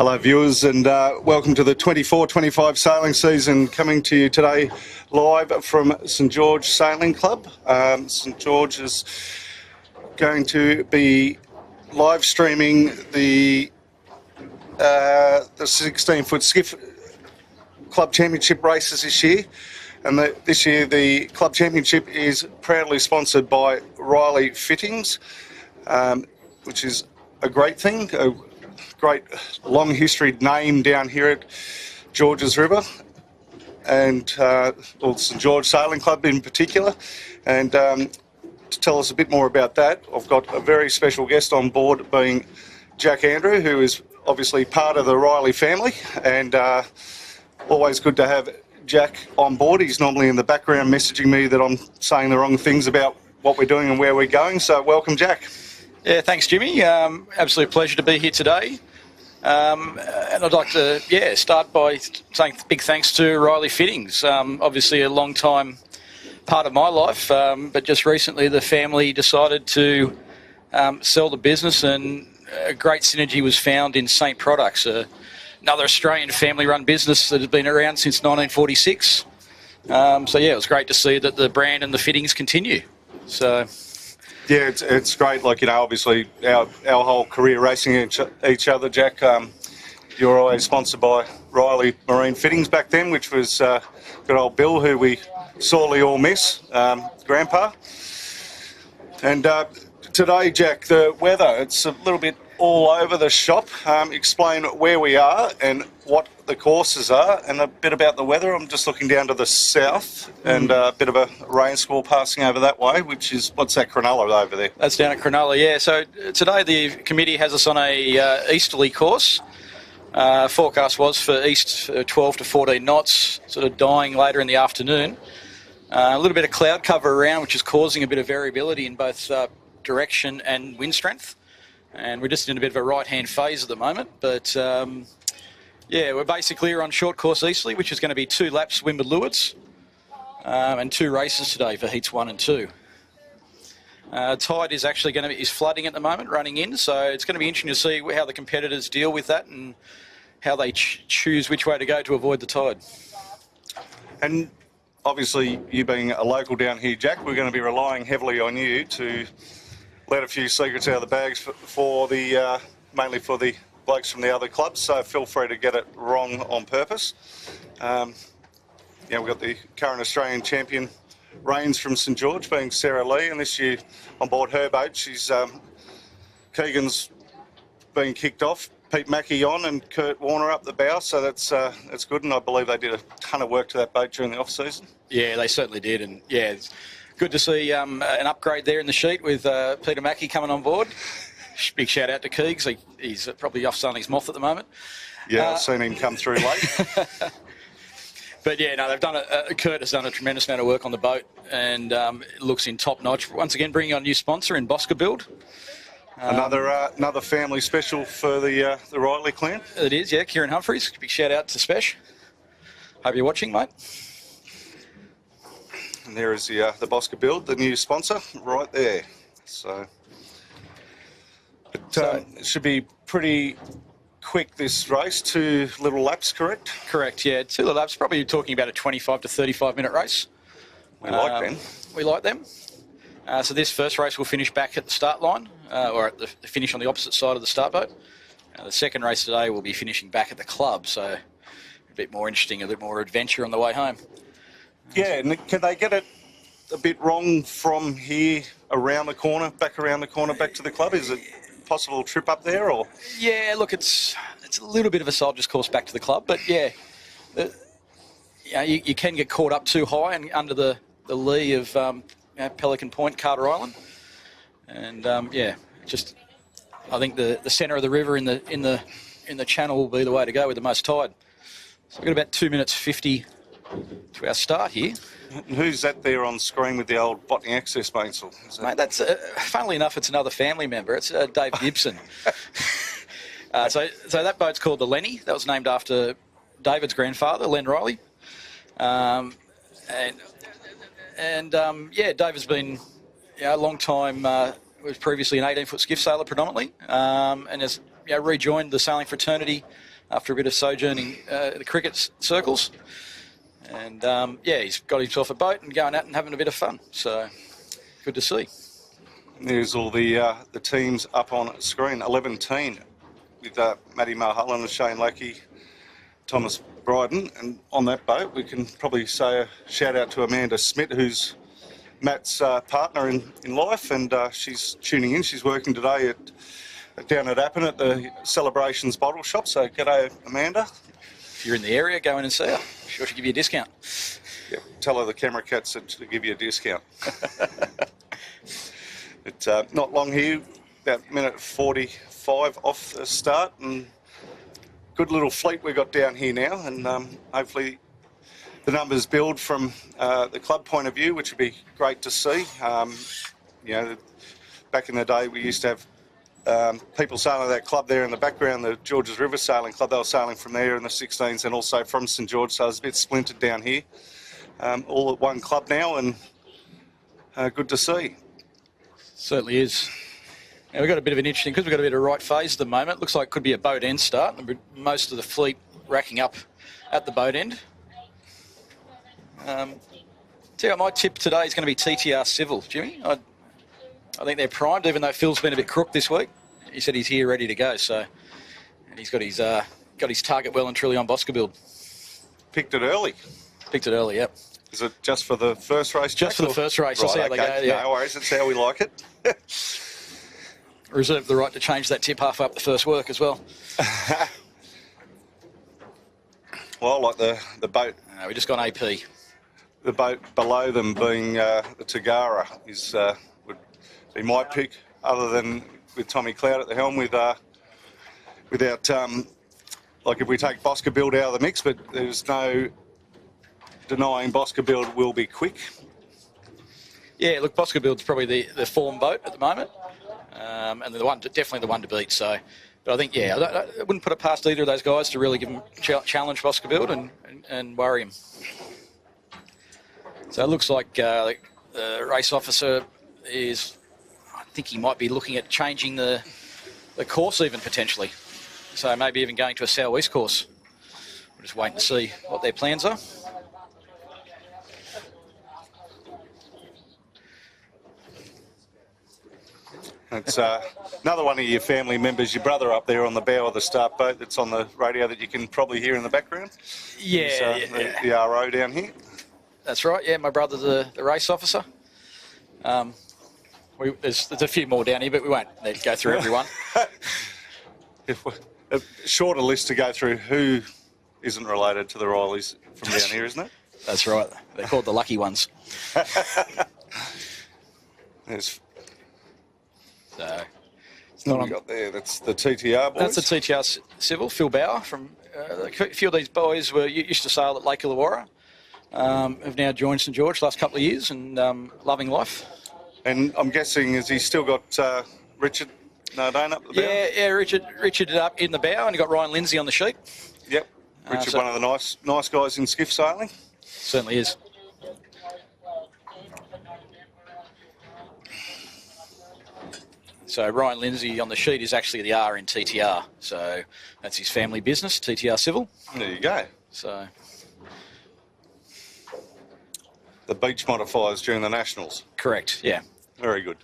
Hello viewers, and welcome to the 24-25 sailing season, coming to you today live from St George Sailing Club. St George is going to be live streaming the 16-foot skiff club championship races this year, and this year the club championship is proudly sponsored by Riley Fittings, which is a great thing. A great long history name down here at Georges River, and St George Sailing Club in particular. And to tell us a bit more about that, I've got a very special guest on board, being Jack Andrew, who is obviously part of the Riley family, and always good to have Jack on board. He's normally in the background messaging me that I'm saying the wrong things about what we're doing and where we're going. So welcome, Jack. Yeah, thanks, Jimmy. Absolute pleasure to be here today. And I'd like to start by saying big thanks to Riley Fittings. Obviously a long time part of my life, but just recently the family decided to sell the business, and a great synergy was found in St Products, another Australian family-run business that has been around since 1946. It was great to see that the brand and the fittings continue. So. Yeah, it's great. Like, obviously our whole career racing each other, Jack. You were always sponsored by Riley Marine Fittings back then, which was good old Bill, who we sorely all miss, Grandpa. And today, Jack, the weather, it's a little bit all over the shop. Explain where we are and what the courses are, and a bit about the weather. I'm just looking down to the south, and a bit of a rain squall passing over that way, which is, what's that, Cronulla over there? That's down at Cronulla, yeah. So today the committee has us on a easterly course. Forecast was for east 12 to 14 knots, sort of dying later in the afternoon. A little bit of cloud cover around, which is causing a bit of variability in both direction and wind strength. And we're just in a bit of a right-hand phase at the moment. But, we're basically on short course easterly, which is going to be 2 laps windward lewards, and 2 races today for heats 1 and 2. Tide is actually is flooding at the moment, running in, so it's going to be interesting to see how the competitors deal with that and how they choose which way to go to avoid the tide. And obviously, you being a local down here, Jack, we're going to be relying heavily on you to let a few secrets out of the bags for the mainly for the blokes from the other clubs, so feel free to get it wrong on purpose. We've got the current Australian champion Reigns from St George, being Sarah Lee, and this year on board her boat, she's Keegan's been kicked off, Pete Mackey on, and Kurt Warner up the bow, so that's good, and I believe they did a ton of work to that boat during the off season. Yeah, they certainly did, and it's good to see an upgrade there in the sheet with Peter Mackey coming on board. Big shout out to Keegs. He's probably off sunning his moth at the moment. Yeah, I've seen him come through late. But they've done Kurt has done a tremendous amount of work on the boat, and it looks in top notch. Once again, bringing on a new sponsor in Bosca Build. Another family special for the Riley clan. It is, yeah. Kieran Humphreys. Big shout out to Spesh. Hope you're watching, mate. And there is the Bosca Build, the new sponsor, right there. So it should be pretty quick, this race. 2 little laps, correct? Correct, yeah. 2 little laps. Probably talking about a 25 to 35 minute race. We like them. We like them. So this first race will finish back at the start line, or at the finish on the opposite side of the start boat. The second race today will be finishing back at the club, so a bit more interesting, a bit more adventure on the way home. Yeah, and can they get it a bit wrong from here around the corner, back to the club? Is it a possible trip up there, or? Yeah, look, it's a little bit of a soldier's course back to the club, but you can get caught up too high and under the lee of Pelican Point, Carter Island, and I think the centre of the river in the channel will be the way to go with the most tide. So we've got about 2 minutes 50 to our start here. And who's that there on screen with the old Botany Access mainsail? Mate, that's funnily enough, it's another family member. It's Dave Gibson. So that boat's called the Lenny. That was named after David's grandfather, Len Riley. David's been a long time. Was previously an 18-foot skiff sailor predominantly, and has rejoined the sailing fraternity after a bit of sojourning the cricket circles. And, he's got himself a boat and going out and having a bit of fun. So, good to see. There's all the teams up on screen. 11-teen with Matty Mulholland and Shane Lackey, Thomas Bryden. And on that boat, we can probably say a shout out to Amanda Smith, who's Matt's partner in life, and she's tuning in. She's working today down at Appin at the Celebrations Bottle Shop. So, g'day, Amanda. If you're in the area, go in and see her. Sure, she'll give you a discount. Yep. Tell her the camera cat said to give you a discount. It's not long here, about minute 45 off the start, and good little fleet we got down here now, and hopefully the numbers build from the club point of view, which would be great to see. Back in the day we used to have people sailing that club there in the background, the Georges River Sailing Club. They were sailing from there in the 16s and also from St George, so it's a bit splintered down here. All at one club now, and good to see. Certainly is. Now, we've got a bit of an interesting, because we've got a bit of right phase at the moment. Looks like it could be a boat end start. Most of the fleet racking up at the boat end. My tip today is going to be TTR Civil, Jimmy. I think they're primed, even though Phil's been a bit crook this week. He said he's here ready to go, so and he's got his target well and truly on Boscabild. Picked it early. Yep. Is it just for the first race? Just for the first race. We'll see how they go. Yeah. No worries, that's how we like it. Reserve the right to change that tip halfway up the first work as well. Well, I like the boat. We just got AP. The boat below them being the Tagara is would be my pick, other than with Tommy Cloud at the helm without if we take Boscabild out of the mix, but there's no denying Boscabild will be quick. Yeah, look, Boscabild's probably the form boat at the moment, and definitely the one to beat. So, but I think I wouldn't put it past either of those guys to really give them challenge Boscabild and worry him. So it looks like the race officer is, I think he might be looking at changing the course even potentially. So maybe even going to a southeast course. We'll just wait and see what their plans are. It's another one of your family members, your brother up there on the bow of the start boat that's on the radio that you can probably hear in the background. Yeah, the RO down here. That's right, yeah, my brother's the race officer. There's a few more down here, but we won't need to go through everyone. A shorter list to go through who isn't related to the Rileys from down here, isn't it? That's right. They're called the lucky ones. What we got there? That's the TTR boys. That's the TTR Civil. Phil Bauer from a few of these boys used to sail at Lake Illawarra. Have now joined St George the last couple of years and loving life. And I'm guessing, has he still got Richard Nardone up the bow? Yeah, Richard up in the bow, and he got Ryan Lindsay on the sheet. Yep, Richard, one of the nice guys in skiff sailing. Certainly is. So Ryan Lindsay on the sheet is actually the R in TTR. So that's his family business, TTR Civil. There you go. So the beach modifiers during the Nationals. Correct, yeah. Very good.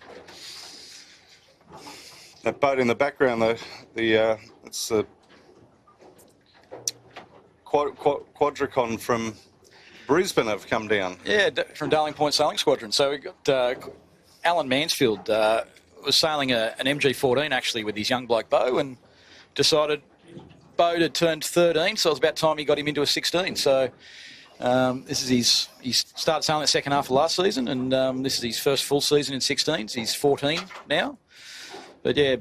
That boat in the background, it's the Quadricon from Brisbane have come down. Yeah, from Darling Point Sailing Squadron. So we got Alan Mansfield was sailing an MG14 actually with his young bloke Beau, and decided Beau had turned 13, so it was about time he got him into a 16. So he started sailing the second half of last season, and this is his first full season in 16s. He's 14 now. But yeah,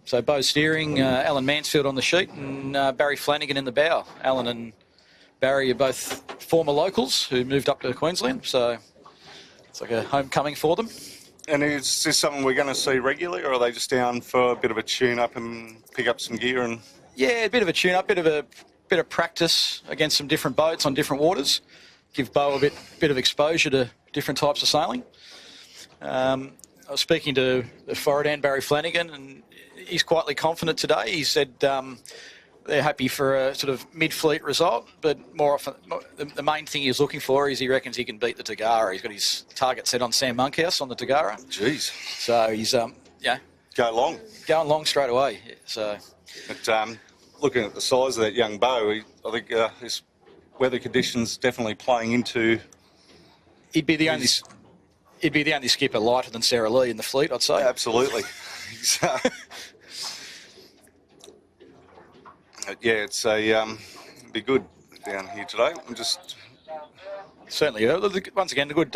so Beau steering, Alan Mansfield on the sheet, and Barry Flanagan in the bow. Alan and Barry are both former locals who moved up to Queensland, so it's like a homecoming for them. And is this something we're going to see regularly, or are they just down for a bit of a tune-up and pick up some gear? And yeah, a bit of a tune-up, bit of practice against some different boats on different waters. Give Beau a bit of exposure to different types of sailing. I was speaking to the Foradan, Barry Flanagan, and he's quietly confident today. He said, they're happy for a sort of mid-fleet result, but more often the main thing he's looking for is he reckons he can beat the Tagara. He's got his target set on Sam Monkhouse on the Tagara. Jeez. So he's Going long straight away. So, but looking at the size of that young bow, I think his weather conditions definitely playing into. He'd be the only skipper lighter than Sarah Lee in the fleet, I'd say. Absolutely. Yeah, it's be good down here today. I'm just certainly. Once again, a good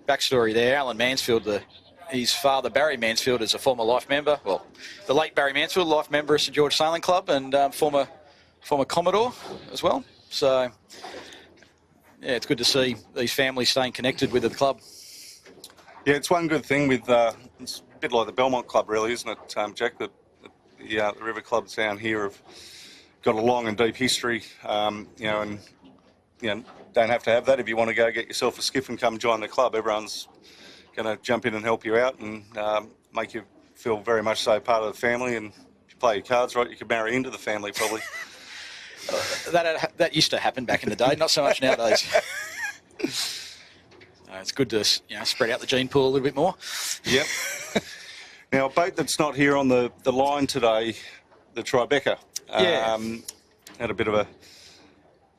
backstory there. Alan Mansfield, his father Barry Mansfield, is a former life member. Well, the late Barry Mansfield, life member of St George Sailing Club, and former Commodore as well. So yeah, it's good to see these families staying connected with the club. Yeah, it's one good thing with it's a bit like the Belmont Club, really, isn't it, Jack? The river clubs down here have got a long and deep history, and don't have to have that if you want to go get yourself a skiff and come join the club. Everyone's going to jump in and help you out and make you feel very much so part of the family. And if you play your cards right, you could marry into the family probably. That used to happen back in the day, not so much nowadays. It's good to spread out the gene pool a little bit more. Yep. Now, a boat that's not here on the line today, the Tribeca, had a bit of a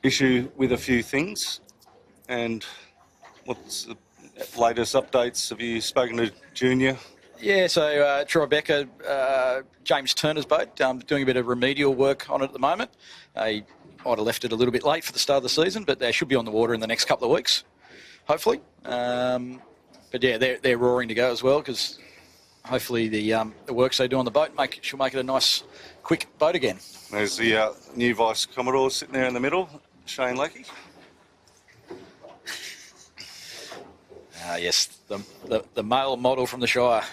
issue with a few things. And what's the latest updates? Have you spoken to Junior? Yeah, so Tribeca, James Turner's boat, doing a bit of remedial work on it at the moment. They might have left it a little bit late for the start of the season, but they should be on the water in the next couple of weeks, hopefully. But yeah, they're roaring to go as well, because hopefully the works they do on the boat should make it a nice, quick boat again. There's the new Vice Commodore sitting there in the middle, Shane Lackey. Yes, the male model from the Shire.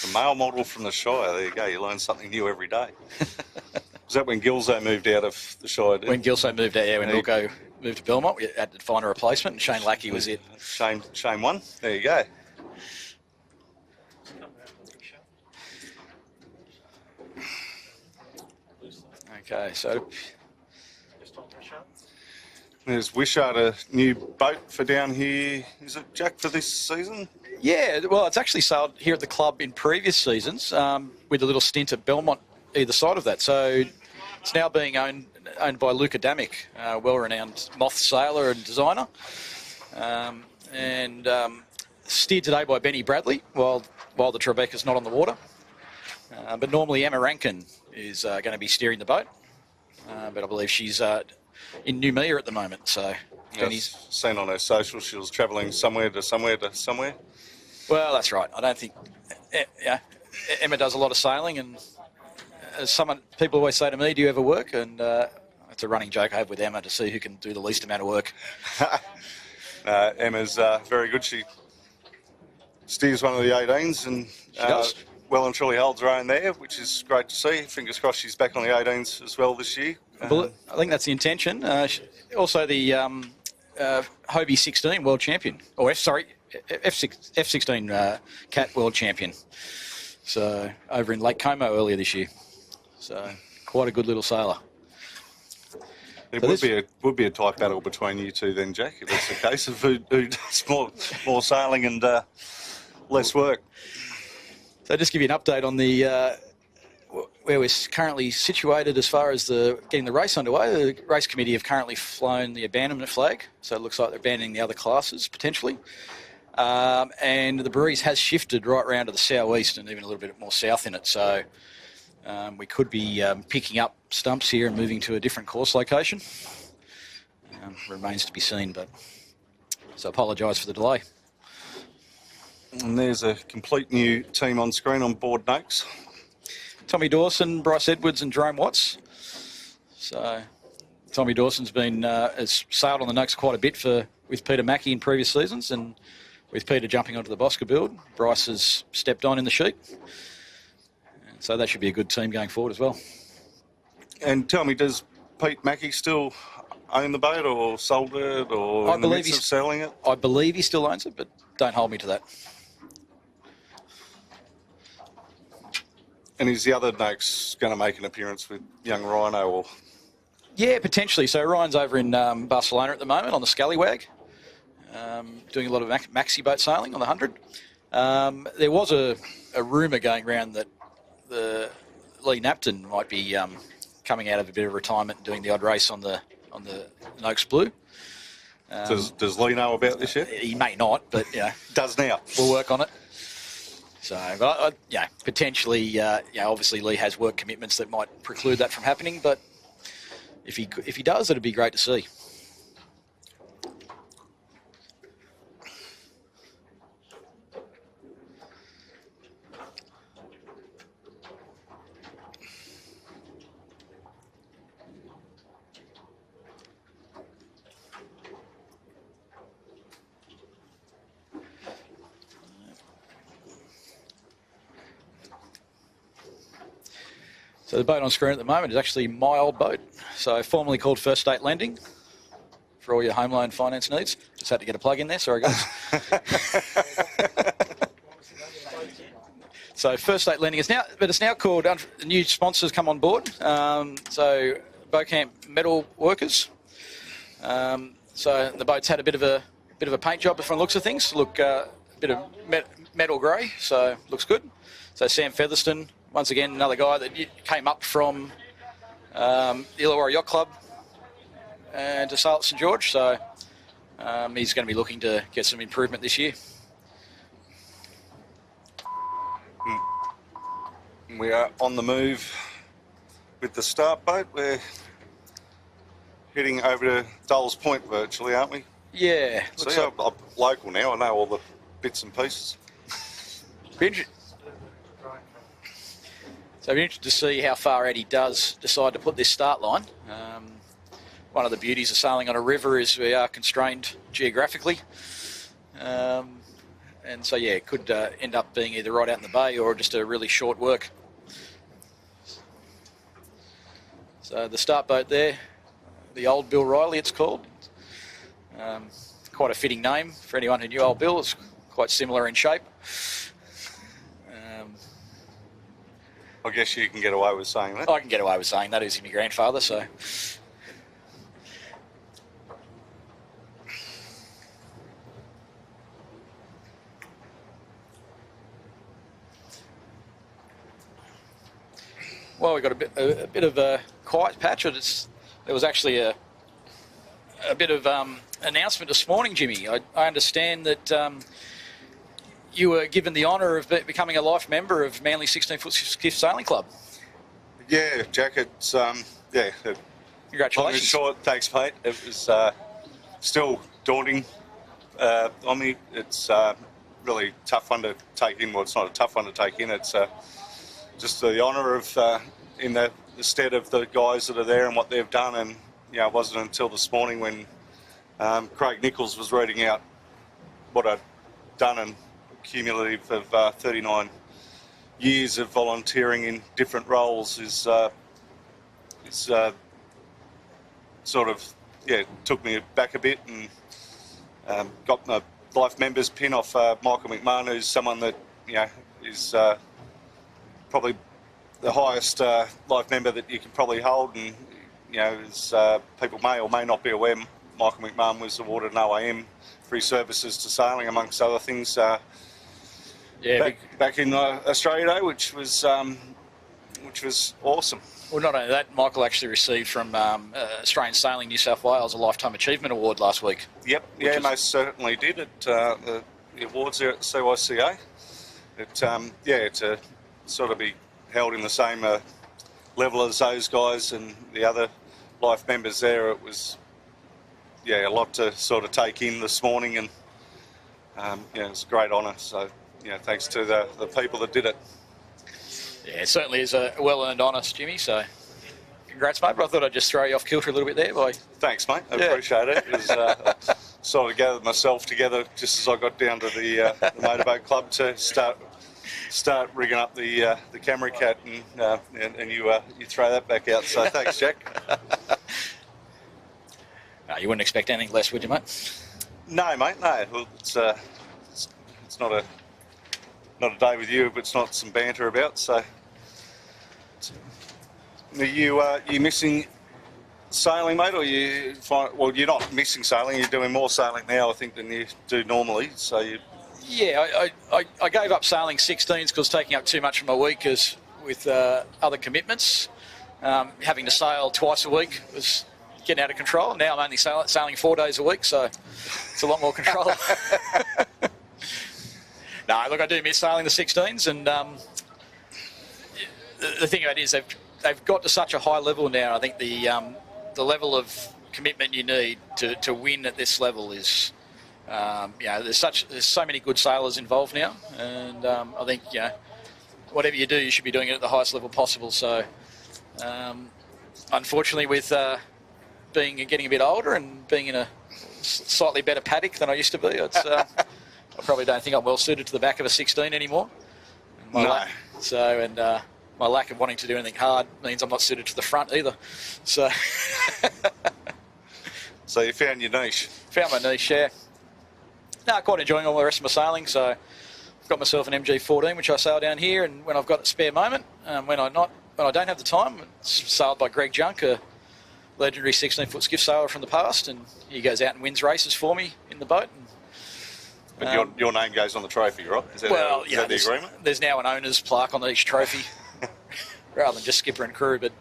The male model from the Shire. There you go. You learn something new every day. Was that when Gilzo moved out of the Shire? When Gilzo moved out, when Wilco moved to Belmont, we had to find a replacement, and Shane Lackey was it. Shane won. There you go. Okay, so there's Wishart, a new boat for down here. Is it, Jack, for this season? Yeah, well, it's actually sailed here at the club in previous seasons with a little stint at Belmont either side of that. So it's now being owned by Luke Adamic, well-renowned moth sailor and designer, and steered today by Benny Bradley while the Tribeca's not on the water. But normally Emma Rankin is going to be steering the boat, but I believe she's in Noumea at the moment. So Benny's seen on her social she was travelling somewhere to somewhere to somewhere. Well, that's right. I don't think Emma does a lot of sailing, and as people always say to me, "Do you ever work?" And it's a running joke I have with Emma to see who can do the least amount of work. Emma's very good. She steers one of the 18s and she does. Well and truly holds her own there, which is great to see. Fingers crossed she's back on the 18s as well this year. I think that's the intention. Also the Hobie 16 world champion, or F16 Cat world champion. So over in Lake Como earlier this year. So quite a good little sailor. It would be a tight battle between you two then, Jack, if it's a case of who does more sailing and less work. So just give you an update on the where we're currently situated as far as getting the race underway. The race committee have currently flown the abandonment flag, so it looks like they're abandoning the other classes potentially. And the breeze has shifted right round to the southeast and even a little bit more south in it. So we could be picking up stumps here and moving to a different course location. Remains to be seen, but so apologise for the delay. And there's a complete new team on screen on board Noakes. Tommy Dawson, Bryce Edwards and Jerome Watts. So Tommy Dawson's has sailed on the Noakes quite a bit with Peter Mackey in previous seasons, and with Peter jumping onto the Bosca build, Bryce has stepped on in the sheet. And so that should be a good team going forward as well. And tell me, does Pete Mackey still own the boat or sold it or in the midst of selling it? I believe he still owns it, but don't hold me to that. And is the other Noakes going to make an appearance with young Rhino? Or Yeah, potentially. So Ryan's over in Barcelona at the moment on the Scallywag, doing a lot of maxi boat sailing on the 100. There was a rumour going around that the Lee Napton might be coming out of a bit of retirement and doing the odd race on the Noakes Blue. does Lee know about this yet? He may not, but Does now. we'll work on it. So, but potentially, obviously Lee has work commitments that might preclude that from happening. But if he does, it'd be great to see. So the boat on screen at the moment is actually my old boat. So formerly called First State Lending for all your home loan finance needs. Just had to get a plug in there. Sorry, guys. So First State Lending is now, but it's now called, new sponsors come on board. So Boat Camp Metal Workers. So the boat's had a bit of a paint job from the looks of things. Look, a bit of metal grey, so looks good. So Sam Featherston, once again, another guy that came up from the Illawarra Yacht Club and to sail at St George. So he's going to be looking to get some improvement this year. We are on the move with the start boat. We're heading over to Dulles Point virtually, aren't we? Yeah. See, I'm local now. I know all the bits and pieces. So it'll be interesting to see how far Eddie does decide to put this start line. One of the beauties of sailing on a river is we are constrained geographically. And so, yeah, it could end up being either right out in the bay or just a really short work. So the start boat there, the Old Bill Riley it's called. Quite a fitting name for anyone who knew Old Bill. It's quite similar in shape. I guess you can get away with saying that. I can get away with saying that. He's my grandfather, so. Well, we've got a bit of a quiet patch. There was actually a bit of announcement this morning, Jimmy. I understand that you were given the honour of becoming a life member of Manly 16-foot skiff sailing club. Yeah, Jack, it's, Congratulations. Long and short, thanks, mate. It was still daunting on me. It's really tough one to take in. Well, it's not a tough one to take in. It's just the honour of, in the stead of the guys that are there and what they've done. And, it wasn't until this morning when Craig Nichols was reading out what I'd done and cumulative of 39 years of volunteering in different roles is sort of, took me back a bit, and got my life members pin off Michael McMahon, who's someone that, is probably the highest life member that you can probably hold. And, as people may or may not be aware, Michael McMahon was awarded an OAM for his services to sailing, amongst other things, back in Australia Day, which was awesome. Well, not only that, Michael actually received from Australian Sailing New South Wales a Lifetime Achievement Award last week. Yep, most certainly did at the awards there at the CYCA. To sort of be held in the same level as those guys and the other life members there, it was a lot to sort of take in this morning, and it was a great honour. So thanks to the people that did it. Yeah, it certainly is a well-earned honour, Jimmy, so congrats, mate. But I thought I'd just throw you off kilter a little bit there. Thanks, mate. I appreciate it. It was, sort of gathered myself together just as I got down to the motorboat club to start rigging up the camera cat, and you throw that back out. So thanks, Jack. You wouldn't expect anything less, would you, mate? No, mate. No. Well, it's not a day with you, but it's not some banter about. So Are you missing sailing, mate, or well, you're not missing sailing. You're doing more sailing now, I think, than you do normally. So you. Yeah, I gave up sailing 16s because taking up too much of my week is with other commitments. Having to sail twice a week was getting out of control. Now I'm only sailing 4 days a week, so it's a lot more control. No, look, I do miss sailing the 16s, and the thing about it is they've got to such a high level now. I think the level of commitment you need to win at this level is, there's so many good sailors involved now, and I think whatever you do, you should be doing it at the highest level possible. So, unfortunately, with getting a bit older and being in a slightly better paddock than I used to be, it's I probably don't think I'm well suited to the back of a 16 anymore. My lack of wanting to do anything hard means I'm not suited to the front either. So, so you found your niche. Found my niche, yeah. No, quite enjoying all the rest of my sailing. So, I've got myself an MG14, which I sail down here, and when I've got a spare moment, when I don't have the time, it's sailed by Greg Junk, a legendary 16-foot skiff sailor from the past, and he goes out and wins races for me in the boat. But your name goes on the trophy, right? Is that the agreement? There's now an owner's plaque on each trophy, rather than just skipper and crew. But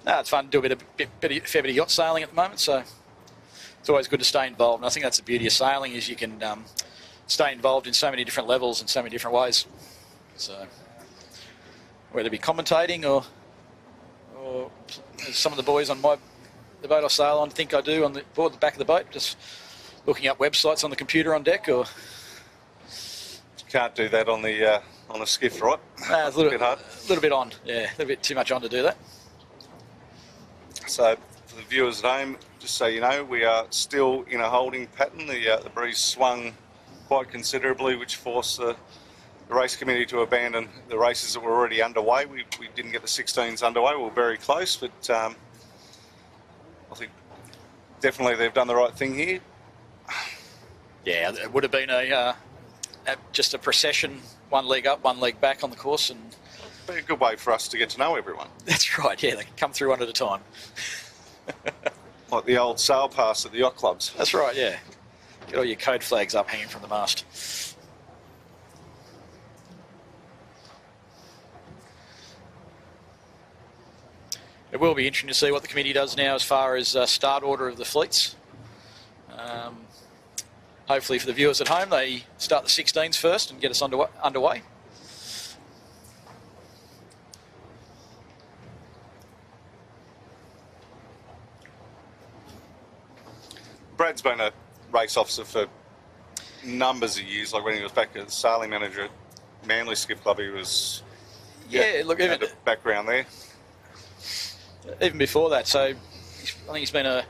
no, it's fun to do a fair bit of yacht sailing at the moment, so it's always good to stay involved. And I think that's the beauty of sailing, is you can stay involved in so many different levels and so many different ways. So whether it be commentating or as some of the boys on the boat I sail on think I do on the back of the boat, just looking up websites on the computer on deck, or you can't do that on the skiff, right? It's a little bit hard. A little bit on, yeah, a little bit too much on to do that. So for the viewers at home, just so you know, we are still in a holding pattern. The breeze swung quite considerably, which forced the race committee to abandon the races that were already underway. We didn't get the 16s underway. We were very close, but I think definitely they've done the right thing here. Yeah, it would have been just a procession, one leg up, one leg back on the course, and be a good way for us to get to know everyone. That's right. Yeah, they can come through one at a time, like the old sail pass at the yacht clubs. That's right. Yeah, get all your code flags up hanging from the mast. It will be interesting to see what the committee does now as far as start order of the fleets. Hopefully for the viewers at home, they start the 16s first and get us underway. Brad's been a race officer for numbers of years. Like when he was back as sailing manager at Manly Skiff Club, he was look, had a background there. Even before that, so I think he's been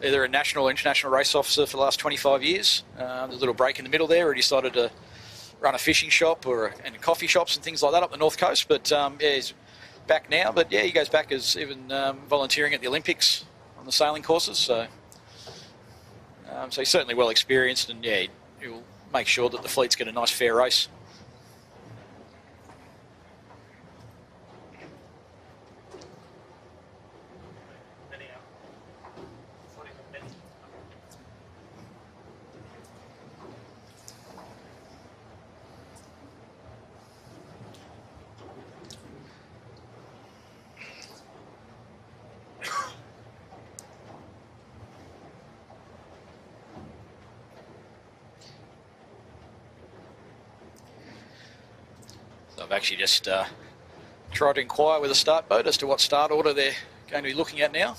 either a national or international race officer for the last 25 years. There's a little break in the middle there where he decided to run a fishing shop and coffee shops and things like that up the North Coast. But he's back now. But yeah, he goes back as even volunteering at the Olympics on the sailing courses. So he's certainly well experienced, and yeah, he'll make sure that the fleets get a nice fair race. I've actually just tried to inquire with the start boat as to what start order they're going to be looking at now.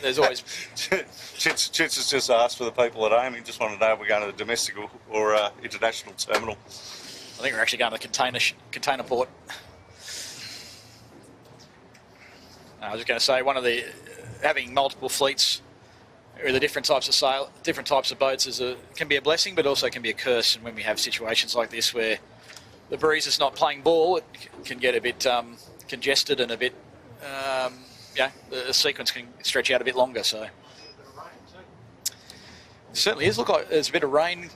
There's always... Chits has just asked for the people at home. He just wanted to know if we're going to the domestic or international terminal. I think we're actually going to the container port. I was just going to say, having multiple fleets with the different types of boats can be a blessing, but also can be a curse. And when we have situations like this where the breeze is not playing ball, it can get a bit congested and a bit, the sequence can stretch out a bit longer. So it certainly is. Look like there's a bit of rain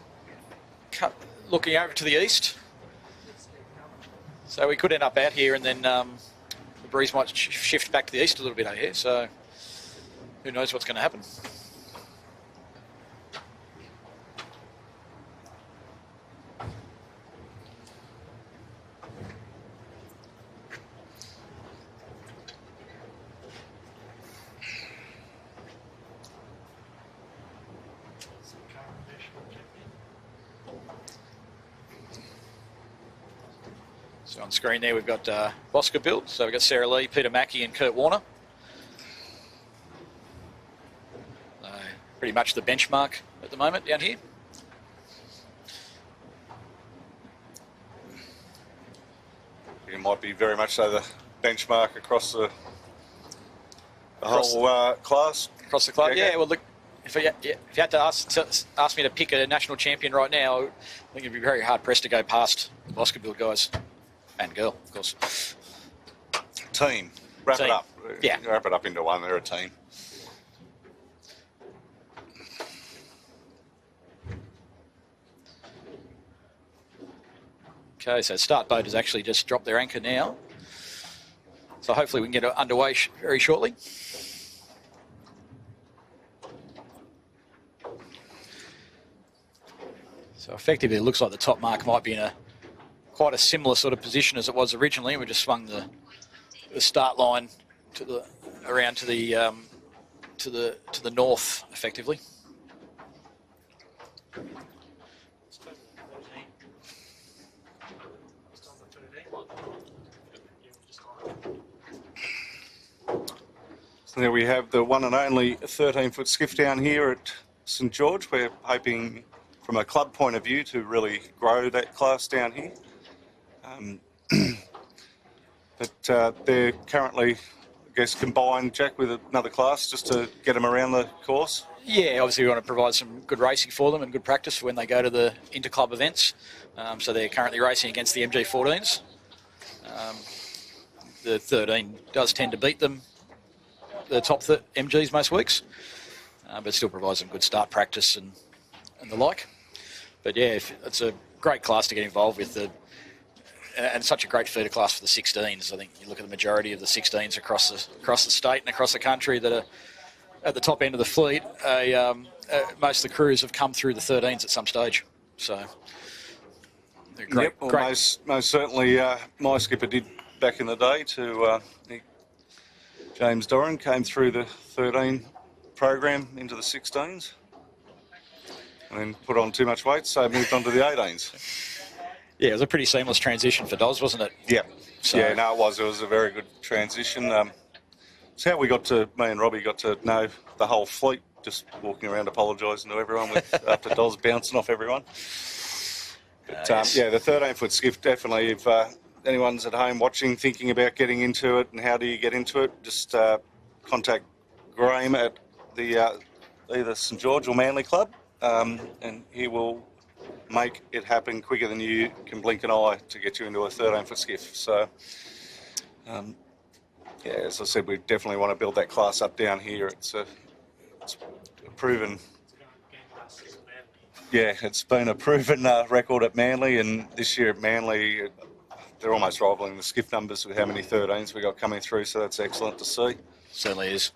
looking over to the east. So we could end up out here, and then the breeze might shift back to the east a little bit out here. So who knows what's going to happen. So on screen there we've got Bosca build. So we've got Sarah Lee, Peter Mackey and Kurt Warner. Pretty much the benchmark at the moment down here. It might be very much so the benchmark across the whole class. Across the club, yeah. Well, look, if you had to ask me to pick a national champion right now, I think it'd be very hard pressed to go past the Bosca build guys and girl, of course. Team. Wrap it up. Yeah. Wrap it up into one. They're a team. Okay, so start boat has actually just dropped their anchor now. So hopefully we can get it underway very shortly. So effectively it looks like the top mark might be in quite a similar sort of position as it was originally. We just swung the start line around to the north effectively. So there we have the one and only 13-foot skiff down here at St George. We're hoping from a club point of view to really grow that class down here. But they're currently, I guess, combined, Jack, with another class just to get them around the course. Yeah, obviously we want to provide some good racing for them and good practice for when they go to the inter-club events. So they're currently racing against the MG14s. The 13 does tend to beat them, the top MGs most weeks, but still provides them good start practice and the like. But yeah, it's a great class to get involved with, and such a great feeder class for the 16s. I think you look at the majority of the 16s across the state and across the country that are at the top end of the fleet. Most of the crews have come through the 13s at some stage. So they're great. Yep, well, great. Most certainly my skipper did back in the day to James Doran, came through the 13 program into the 16s and then put on too much weight, so moved on to the 18s. Yeah, it was a pretty seamless transition for Doz, wasn't it? Yeah. So, yeah, no, it was. It was a very good transition. It's how me and Robbie got to know the whole fleet, just walking around apologising to everyone after Doz bouncing off everyone. But yes. yeah, the 13-foot skiff, definitely, if anyone's at home watching, thinking about getting into it and how do you get into it, just contact Graham at the either St George or Manly Club, and he will make it happen quicker than you can blink an eye to get you into a 13-foot skiff. So, yeah, as I said, we definitely want to build that class up down here. It's a proven... Yeah, it's been a proven record at Manly, and this year at Manly, they're almost rivaling the skiff numbers with how many 13s we got coming through, so that's excellent to see. Certainly is.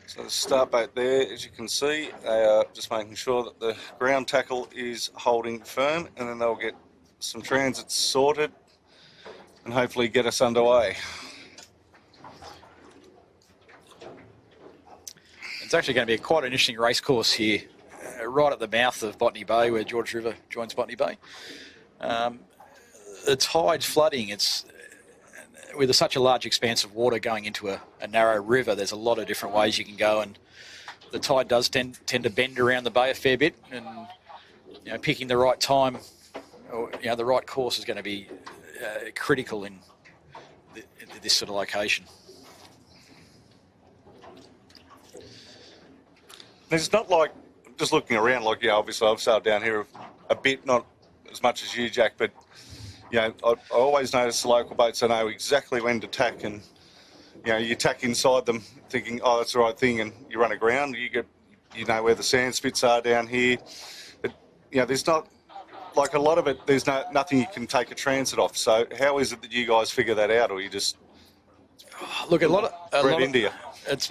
So the start boat there, as you can see, they are just making sure that the ground tackle is holding firm, and then they'll get some transits sorted and hopefully get us underway. It's actually going to be quite an interesting race course here, right at the mouth of Botany Bay, where George River joins Botany Bay. The tide's flooding. It's with such a large expanse of water going into a narrow river, there's a lot of different ways you can go, and the tide does tend to bend around the bay a fair bit, and picking the right time or the right course is going to be critical in this sort of location. It's not like, just looking around, like, obviously I've sailed down here a bit, not as much as you, Jack, but, I always notice the local boats, I know exactly when to tack, and, you tack inside them thinking, oh, that's the right thing, and you run aground, you know where the sand spits are down here. But there's not, like a lot of it, there's nothing you can take a transit off. So how is it that you guys figure that out, or you just Look, a lot of India? It's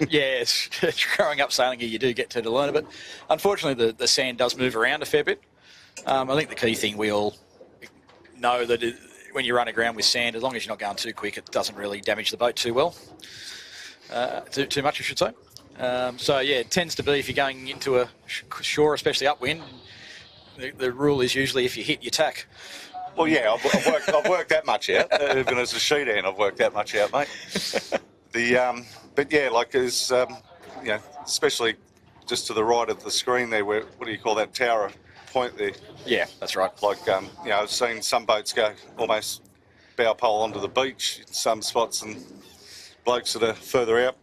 growing up sailing here, you do get to learn it, but unfortunately the sand does move around a fair bit. I think the key thing we all know that when you run aground with sand, as long as you're not going too quick, it doesn't really damage the boat too well. Too much, I should say. So yeah, it tends to be if you're going into a shore, especially upwind, the rule is usually if you hit your tack. Well, yeah, I've worked that much out. Even as a sheet hand, I've worked that much out, mate. But yeah, like as especially just to the right of the screen there, where what do you call that tower point there? Yeah, that's right. Like I've seen some boats go almost bow pole onto the beach in some spots, and blokes that are further out,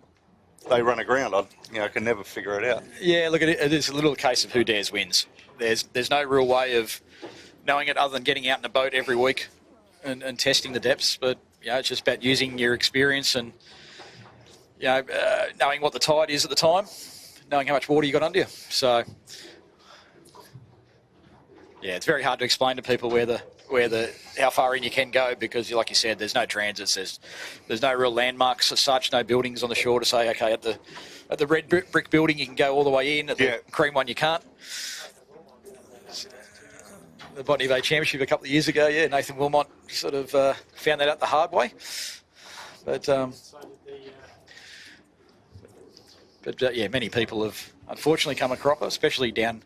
they run aground. I can never figure it out. Yeah, look, it is a little case of who dares wins. There's no real way of knowing it other than getting out in a boat every week and testing the depths. But it's just about using your experience and knowing what the tide is at the time, knowing how much water you got under you. So yeah, it's very hard to explain to people how far in you can go because, like you said, there's no transits, there's no real landmarks as such, no buildings on the shore to say, okay, at the red brick building you can go all the way in, at the cream one you can't. The Botany Bay Championship a couple of years ago, Nathan Wilmot sort of found that out the hard way. But many people have unfortunately come across it, especially down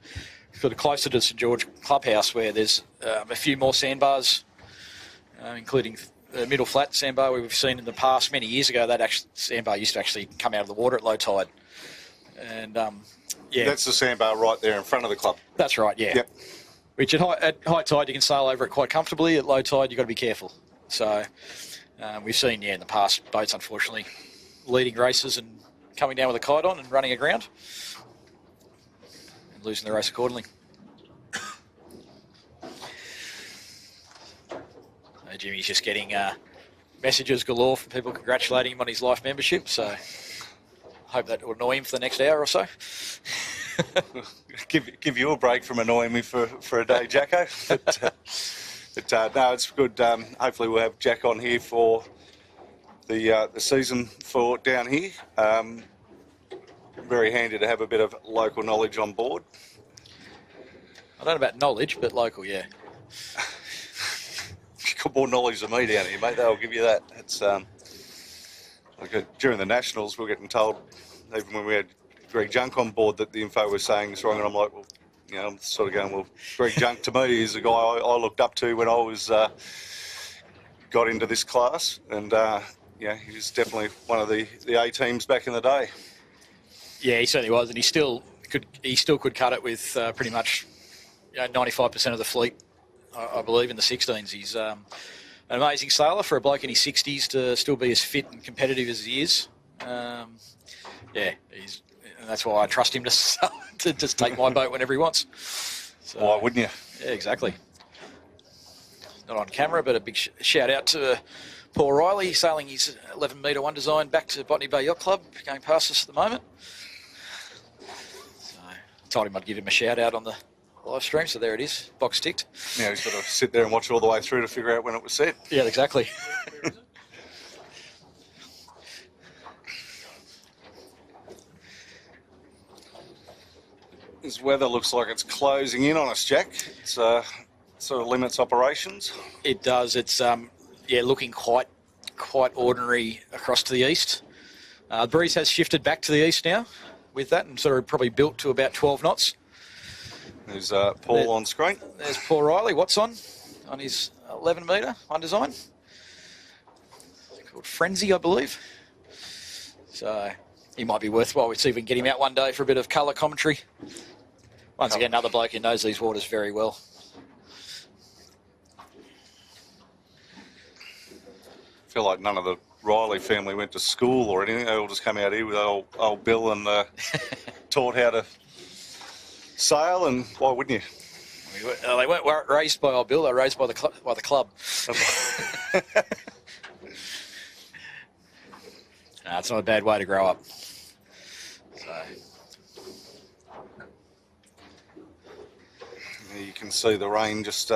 sort of closer to St George Clubhouse, where there's a few more sandbars, including the middle flat sandbar we've seen in the past. Many years ago, that sandbar used to actually come out of the water at low tide. And that's the sandbar right there in front of the club. That's right. Yeah. Yep. Which at high tide you can sail over it quite comfortably. At low tide you've got to be careful. So we've seen in the past boats unfortunately leading races and coming down with a kite on and running aground and losing the race accordingly. Jimmy's just getting messages galore from people congratulating him on his life membership, so I hope that will annoy him for the next hour or so. give you a break from annoying me for a day, Jacko. But no, it's good. Hopefully we'll have Jack on here for the season for down here. Very handy to have a bit of local knowledge on board. I don't know about knowledge, but local, yeah. You've got more knowledge than me down here, mate. They'll give you that. It's during the Nationals, we're getting told, even when we had Greg Junk on board, that the info was saying is wrong, and I'm like, well, I'm sort of going, well, Greg Junk to me is a guy I looked up to when I was got into this class, and he was definitely one of the A teams back in the day. Yeah, he certainly was, and he still could cut it with pretty much 95% of the fleet, I believe, in the 16s. He's an amazing sailor for a bloke in his 60s to still be as fit and competitive as he is. And that's why I trust him to just take my boat whenever he wants. So, why wouldn't you? Yeah, exactly. Not on camera, but a big shout out to Paul Riley, sailing his 11-metre one design back to Botany Bay Yacht Club, going past us at the moment. So I told him I'd give him a shout out on the live stream, so there it is, box ticked. Now he's got to sit there and watch it all the way through to figure out when it was set. Yeah, exactly. This weather looks like it's closing in on us, Jack. It's sort of limits operations. It does. It's looking quite ordinary across to the east. The breeze has shifted back to the east now with that, and sort of probably built to about 12 knots. There's Paul on screen. There's Paul Riley. What's on his 11-metre one design? It's called Frenzy, I believe. So he might be worthwhile. We'll see if we can get him out one day for a bit of colour commentary. Once again, another bloke who knows these waters very well. I feel like none of the Riley family went to school or anything. They all just come out here with old Bill and taught how to sail, and why wouldn't you? They weren't raised by old Bill, they were raised by the club. No, it's not a bad way to grow up. So. You can see the rain just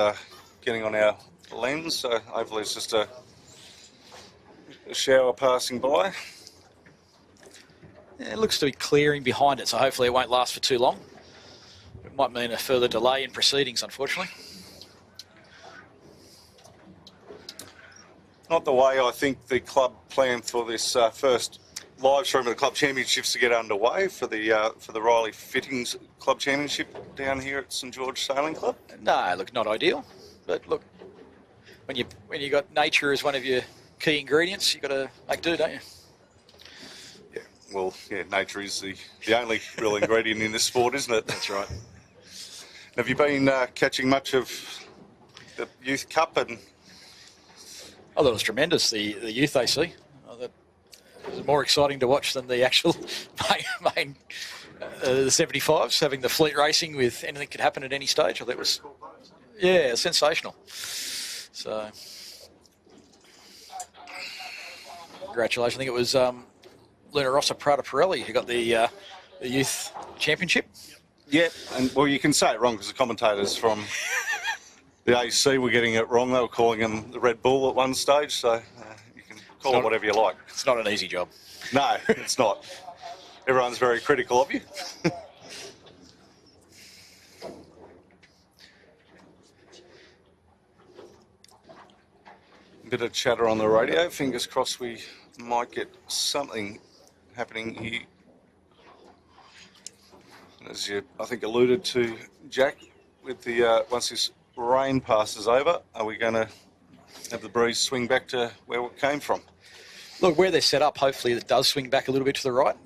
getting on our lens, so hopefully it's just a shower passing by. Yeah, it looks to be clearing behind it, so hopefully it won't last for too long. It might mean a further delay in proceedings, unfortunately. Not the way I think the club planned for this first live stream of the club championships to get underway for the Riley Fittings Club Championship down here at St George Sailing Club. No, look, not ideal. But look, when you got nature as one of your key ingredients, you got to make do, don't you? Yeah. Well, yeah, nature is the only real ingredient in this sport, isn't it? That's right. Have you been catching much of the Youth Cup? And I thought it was tremendous, the youth AC. That was more exciting to watch than the actual main the 75s, having the fleet racing with anything could happen at any stage. I thought it was, yeah, sensational. So, congratulations. I think it was Luna Rossa Prada Pirelli who got the youth championship. yeah, and well, you can say it wrong because the commentators from the AC were getting it wrong. They were calling him the Red Bull at one stage, so you can call it whatever you like. It's not an easy job. No, it's not. Everyone's very critical of you. Bit of chatter on the radio. Fingers crossed we might get something happening here. As you, I think, alluded to, Jack, with the once this rain passes over, are we going to have the breeze swing back to where it came from? Look, where they're set up, hopefully it does swing back a little bit to the right.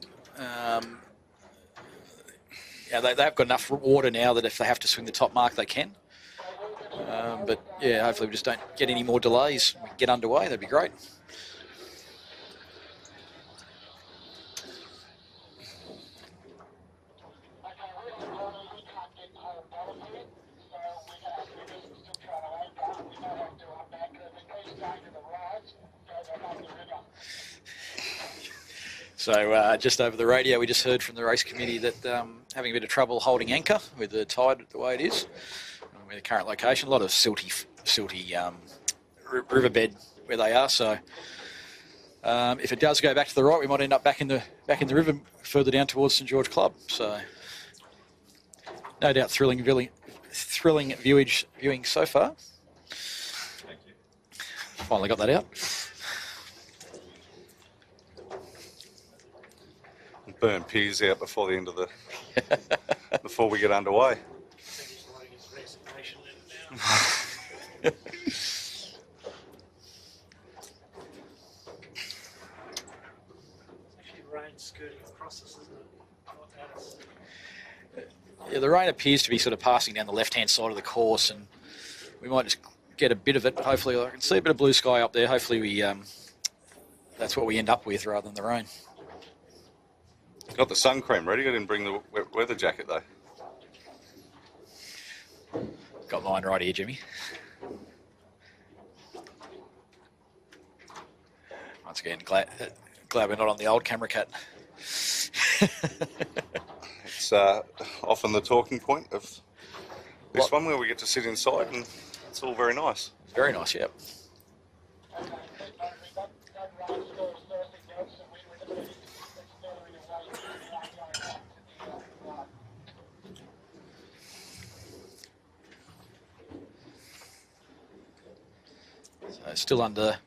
Yeah, they've got enough water now that if they have to swing the top mark, they can. But yeah, hopefully we just don't get any more delays. We can get underway, that'd be great. So just over the radio, we just heard from the race committee that having a bit of trouble holding anchor with the tide the way it is, with the current location, a lot of silty riverbed where they are. So if it does go back to the right, we might end up back in the river further down towards St George Club. So no doubt thrilling viewing so far. Thank you. Finally got that out. Burn peas out before the end of the before we get underway. Yeah, the rain appears to be sort of passing down the left-hand side of the course, and we might just get a bit of it. Hopefully, I can see a bit of blue sky up there. Hopefully, we that's what we end up with rather than the rain. Got the sun cream ready. I didn't bring the weather jacket though. Got mine right here, Jimmy. Once again, glad we're not on the old camera cat. It's often the talking point of this What? one where we get to sit inside and it's all very nice. Very nice, yeah. So still under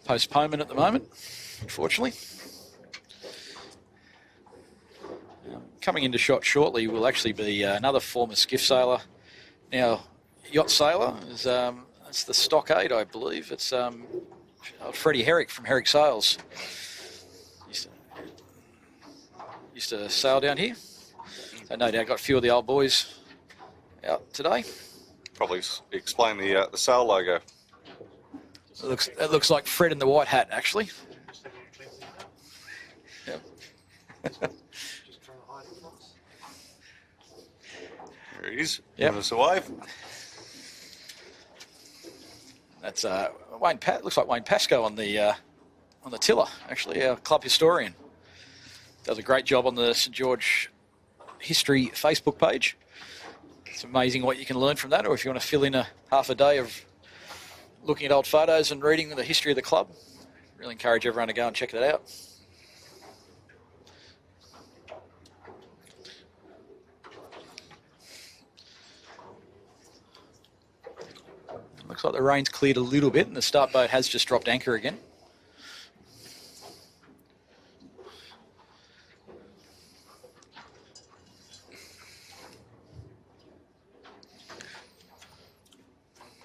postponement at the moment, unfortunately. Coming into shot shortly will actually be another former skiff sailor, now yacht sailor. It's the Stockade, I believe. It's Freddie Herrick from Herrick Sails. Used to sail down here. So no doubt got a few of the old boys out today. Probably explain the sail logo. It looks like Fred in the white hat, actually. Yep. There he is. Yep. Giving us a wave. That's Wayne. Looks like Wayne Pascoe on the tiller. Actually, our club historian does a great job on the St George History Facebook page. it's amazing what you can learn from that. Or if you want to fill in a half a day of looking at old photos and reading the history of the club, really encourage everyone to go and check that out. Looks like the rain's cleared a little bit and the start boat has just dropped anchor again.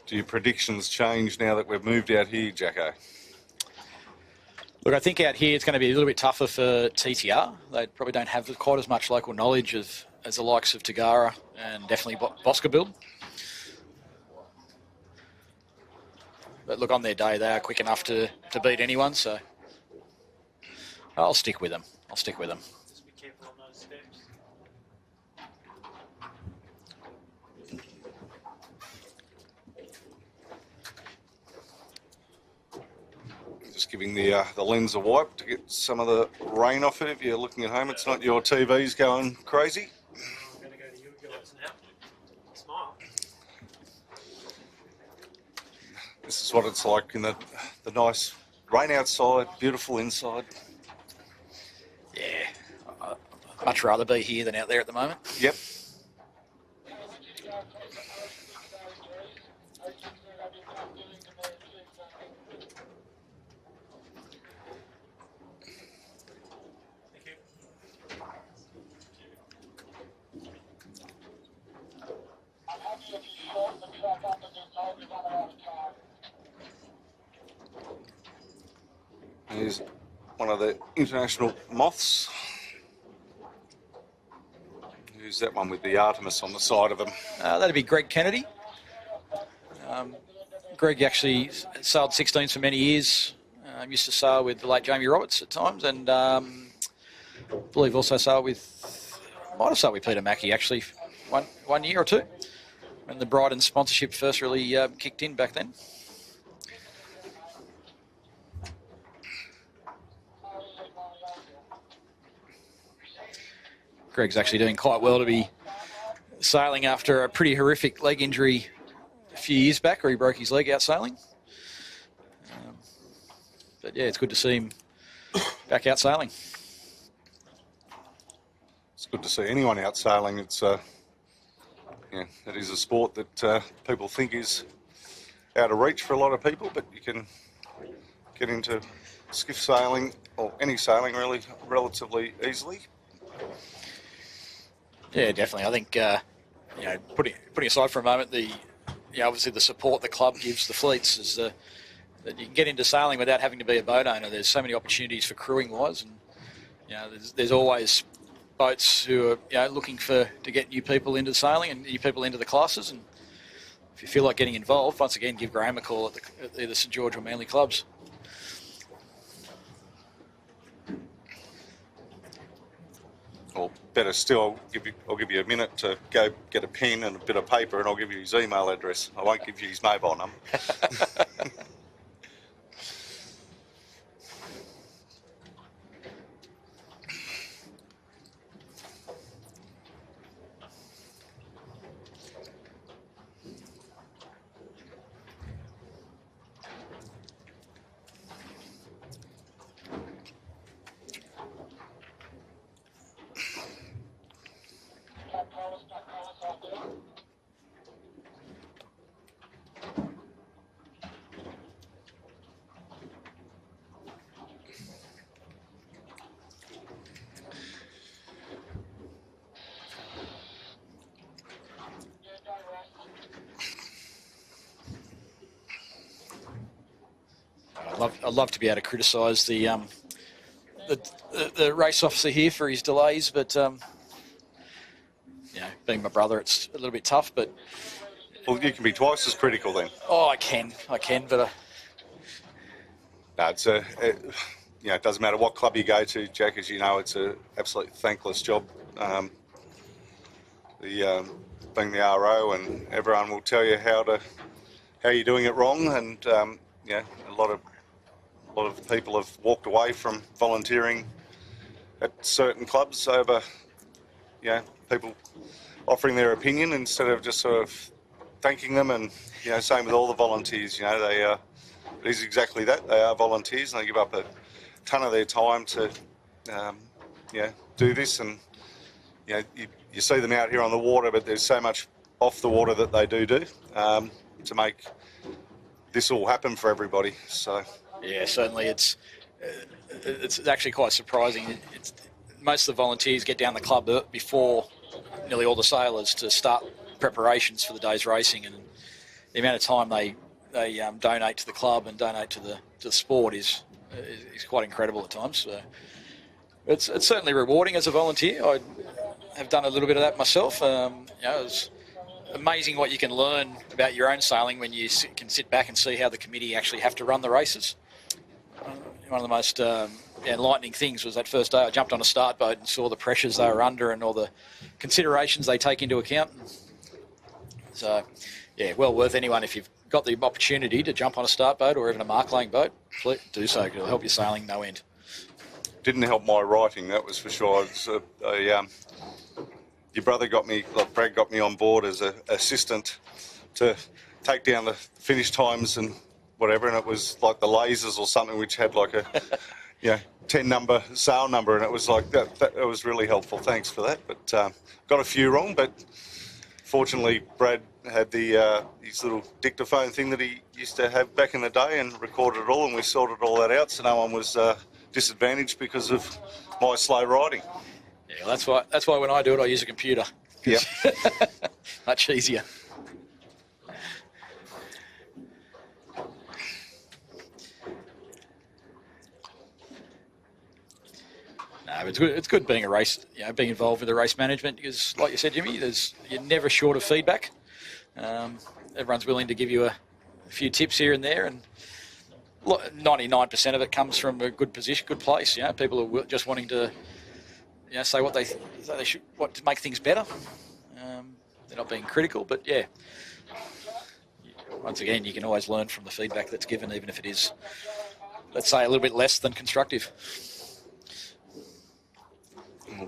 Do your predictions change now that we've moved out here, Jacko? Look, I think out here it's going to be a little bit tougher for TTR. They probably don't have quite as much local knowledge as the likes of Tagara and definitely Boscabill. But look, on their day, they are quick enough to beat anyone, so I'll stick with them. Just be careful on those steps. Just giving the lens a wipe to get some of the rain off it. If you're looking at home, it's not your TV's going crazy. I'm going to go to you guys now. Smile. This is what it's like in the nice rain outside, beautiful inside. Yeah, I'd much rather be here than out there at the moment. Yep. Thank you. Here's one of the international moths. Who's that one with the Artemis on the side of him? That'd be Greg Kennedy. Greg actually sailed 16s for many years. Used to sail with the late Jamie Roberts at times, and I believe also might have sailed with Peter Mackie actually one year or two when the Brighton sponsorship first really kicked in back then. Greg's actually doing quite well to be sailing after a pretty horrific leg injury a few years back, where he broke his leg out sailing. But yeah, it's good to see him back out sailing. It's good to see anyone out sailing. It's it is a sport that people think is out of reach for a lot of people, but you can get into skiff sailing or any sailing really relatively easily. Yeah, definitely. I think putting aside for a moment obviously the support the club gives the fleets is that you can get into sailing without having to be a boat owner. There's so many opportunities for crewing wise, and there's always boats who are looking to get new people into sailing and new people into the classes. And if you feel like getting involved, once again, give Graham a call at either St George or Manly clubs. Or better still, I'll give you a minute to go get a pen and a bit of paper, and I'll give you his email address. I won't give you his mobile number. I'd love to be able to criticise the race officer here for his delays, but being my brother, it's a little bit tough. But Well, you can be twice as critical then. I can, but No, it doesn't matter what club you go to, Jack. As you know, it's an absolutely thankless job. Being the RO, and everyone will tell you how you're doing it wrong, and a lot of people have walked away from volunteering at certain clubs over people offering their opinion instead of just sort of thanking them. And same with all the volunteers. They it is exactly that. They are volunteers, and they give up a ton of their time to do this. And you see them out here on the water, but there's so much off the water that they do to make this all happen for everybody. So yeah, certainly it's actually quite surprising. Most of the volunteers get down the club before nearly all the sailors to start preparations for the day's racing, and the amount of time they donate to the club and donate to the sport is quite incredible at times. So it's certainly rewarding as a volunteer. I have done a little bit of that myself. It's amazing what you can learn about your own sailing when you can sit back and see how the committee actually have to run the races. One of the most enlightening things was that first day I jumped on a start boat and saw the pressures they were under and all the considerations they take into account. So, yeah, well worth anyone if you've got the opportunity to jump on a start boat or even a mark laying boat, please do so. It'll help your sailing no end. Didn't help my writing, that was for sure. Your brother Brad got me on board as an assistant to take down the finish times and whatever, and it was like the lasers or something which had like a 10 number sail number, and it was like that it was really helpful. Thanks for that. But got a few wrong, but fortunately Brad had his little dictaphone thing that he used to have back in the day and recorded it all, and we sorted all that out so no one was disadvantaged because of my slow riding. Yeah, well, that's why when I do it I use a computer. Yep. Much easier. No, it's good being being involved with the race management, because, like you said, Jimmy, you're never short of feedback. Everyone's willing to give you a few tips here and there, and 99% of it comes from a good position, good place. People are just wanting to, say what they should, what to make things better. They're not being critical, but yeah. Once again, you can always learn from the feedback that's given, even if it is, let's say, a little bit less than constructive.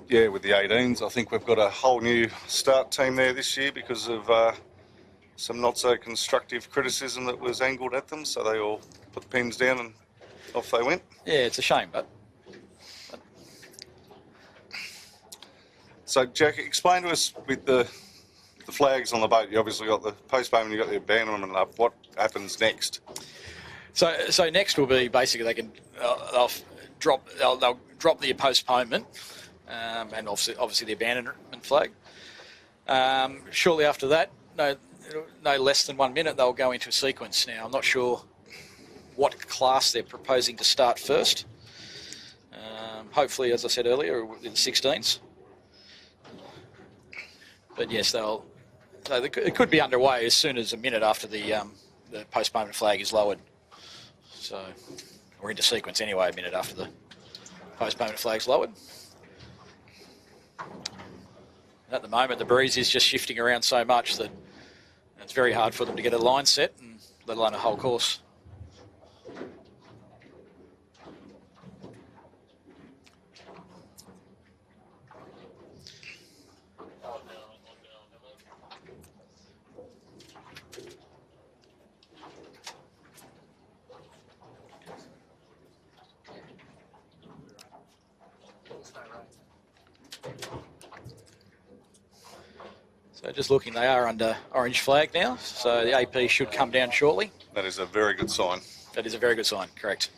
Yeah, with the 18s, I think we've got a whole new start team there this year because of some not so constructive criticism that was angled at them. So they all put the pens down and off they went. Yeah, it's a shame, but... So Jack, explain to us with the flags on the boat. You obviously got the postponement, you got the abandonment up. What happens next? So next will be basically they'll drop the postponement. And obviously the abandonment flag. Shortly after that, no less than 1 minute, they'll go into a sequence. Now, I'm not sure what class they're proposing to start first. Hopefully, as I said earlier, in 16s. But yes, it could be underway as soon as a minute after the postponement flag is lowered. So we're into sequence anyway, a minute after the postponement flag's lowered. At the moment, the breeze is just shifting around so much that it's very hard for them to get a line set, and let alone a whole course. So just looking, they are under orange flag now, so the AP should come down shortly. That is a very good sign. That is a very good sign, correct.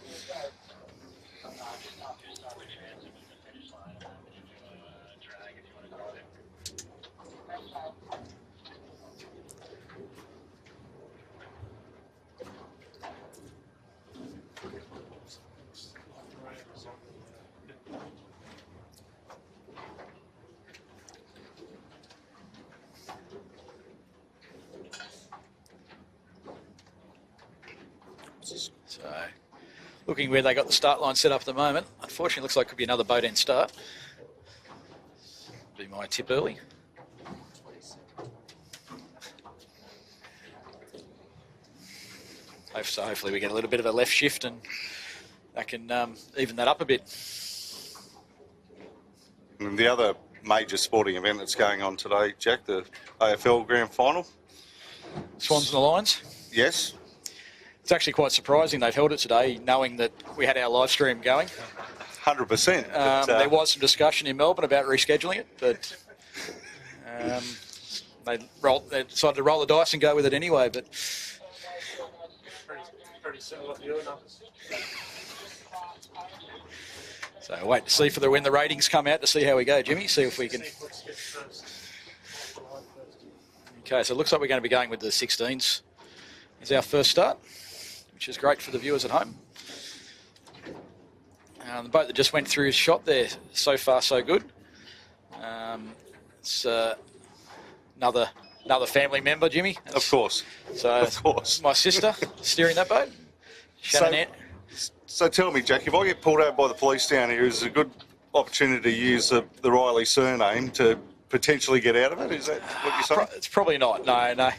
So, looking where they got the start line set up at the moment, unfortunately, it looks like it could be another boat end start. Be my tip early. So hopefully we get a little bit of a left shift and that can even that up a bit. And the other major sporting event that's going on today, Jack, the AFL Grand Final. Swans and the Lions. Yes. It's actually quite surprising they've held it today, knowing that we had our live stream going. 100%. There was some discussion in Melbourne about rescheduling it, but they decided to roll the dice and go with it anyway. But Pretty similar to your numbers. so wait to see for when the ratings come out to see how we go, Jimmy. See if we can. Okay, so it looks like we're going to be going with the 16s. Is our first start, which is great for the viewers at home. The boat that just went through his shot there, so far so good. It's another family member, Jimmy. Of course. So of course. My sister steering that boat. Shannon. So tell me, Jack, if I get pulled over by the police down here, is it a good opportunity to use the Riley surname to potentially get out of it? Is that what you're saying? It's probably not. No.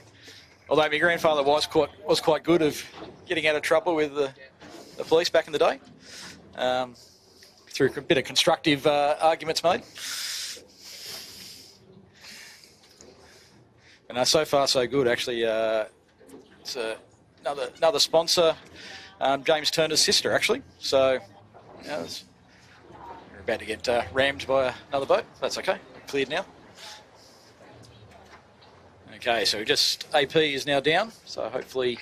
Although my grandfather was quite good of getting out of trouble with the police back in the day. Through a bit of constructive arguments made. And so far so good. Actually, it's another sponsor, James Turner's sister, actually. So we're about to get rammed by another boat. That's okay. Cleared now. Okay, so AP is now down. So hopefully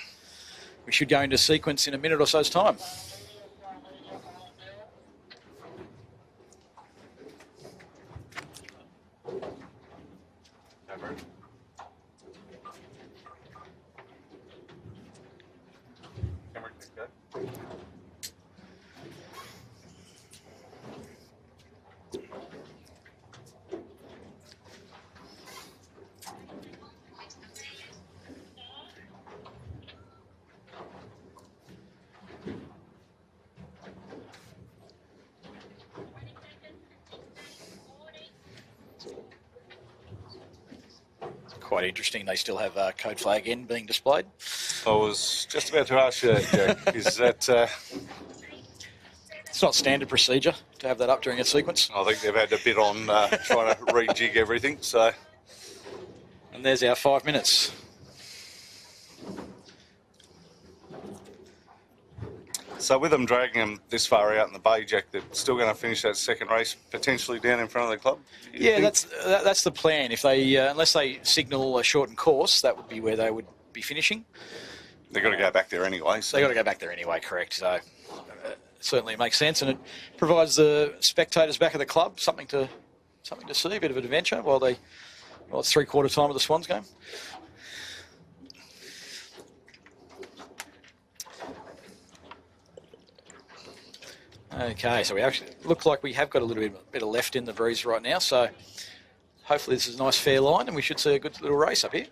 we should go into sequence in a minute or so's time. Quite interesting. They still have code flag N being displayed. I was just about to ask you that, Jack. Is that... It's not standard procedure to have that up during a sequence. I think they've had a bit on trying to rejig everything, so... And there's our 5 minutes. So with them dragging them this far out in the bay, Jack, they're still going to finish that second race potentially down in front of the club? Yeah, that's the plan. If they, unless they signal a shortened course, that would be where they would be finishing. They've got to go back there anyway. So. They've got to go back there anyway, correct. So certainly makes sense, and it provides the spectators back at the club something to see, a bit of an adventure while it's 3/4 time of the Swans game. Okay, so we actually look like we have got a little bit of left in the breeze right now, so hopefully this is a nice fair line and we should see a good little race up here.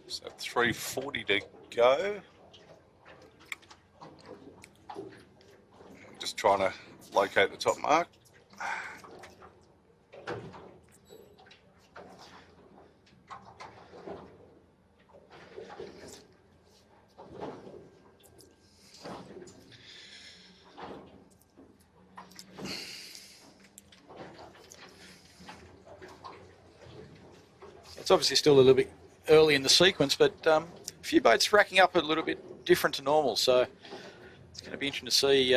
So 3:40 to go. Just trying to locate the top mark. It's obviously still a little bit early in the sequence, but a few boats racking up a little bit different to normal, so it's going to be interesting to see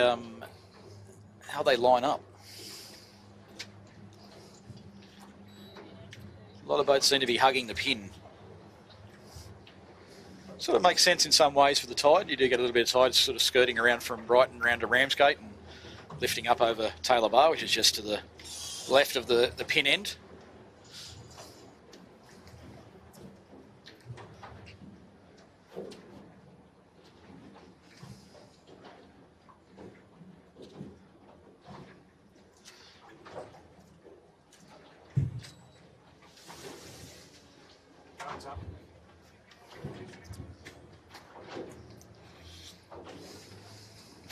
how they line up. A lot of boats seem to be hugging the pin. Sort of makes sense in some ways for the tide. You do get a little bit of tide sort of skirting around from Brighton around to Ramsgate and lifting up over Taylor Bar, which is just to the left of the pin end.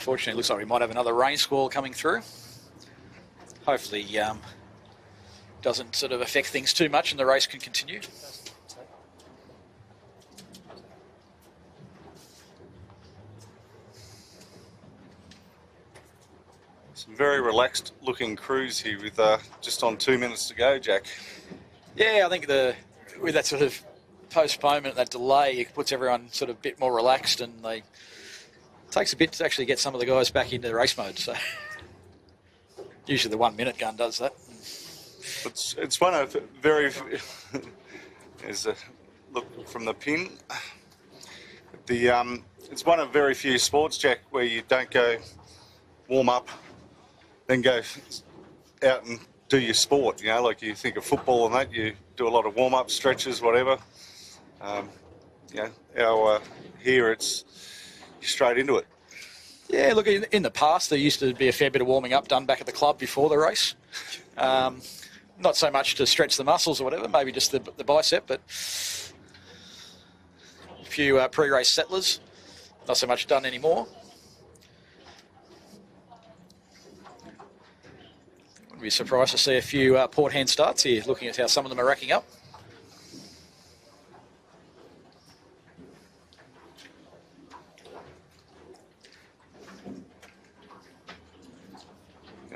Unfortunately, it looks like we might have another rain squall coming through. Hopefully, doesn't sort of affect things too much and the race can continue. Some very relaxed looking crews here with just on 2 minutes to go, Jack. Yeah, I think with that sort of postponement, that delay, it puts everyone sort of a bit more relaxed, and it takes a bit to actually get some of the guys back into race mode. So usually the 1 minute gun does that. It's one of very. There's a look from the pin. It's one of very few sports, Jack, where you don't go warm up, then go out and do your sport. You know, like you think of football and that, you do a lot of warm up stretches, whatever. Here it's straight into it. Yeah, look, in the past there used to be a fair bit of warming up done back at the club before the race. Not so much to stretch the muscles or whatever, maybe just the bicep, but a few pre-race settlers, not so much done anymore. Wouldn't be surprised to see a few port hand starts here, looking at how some of them are racking up.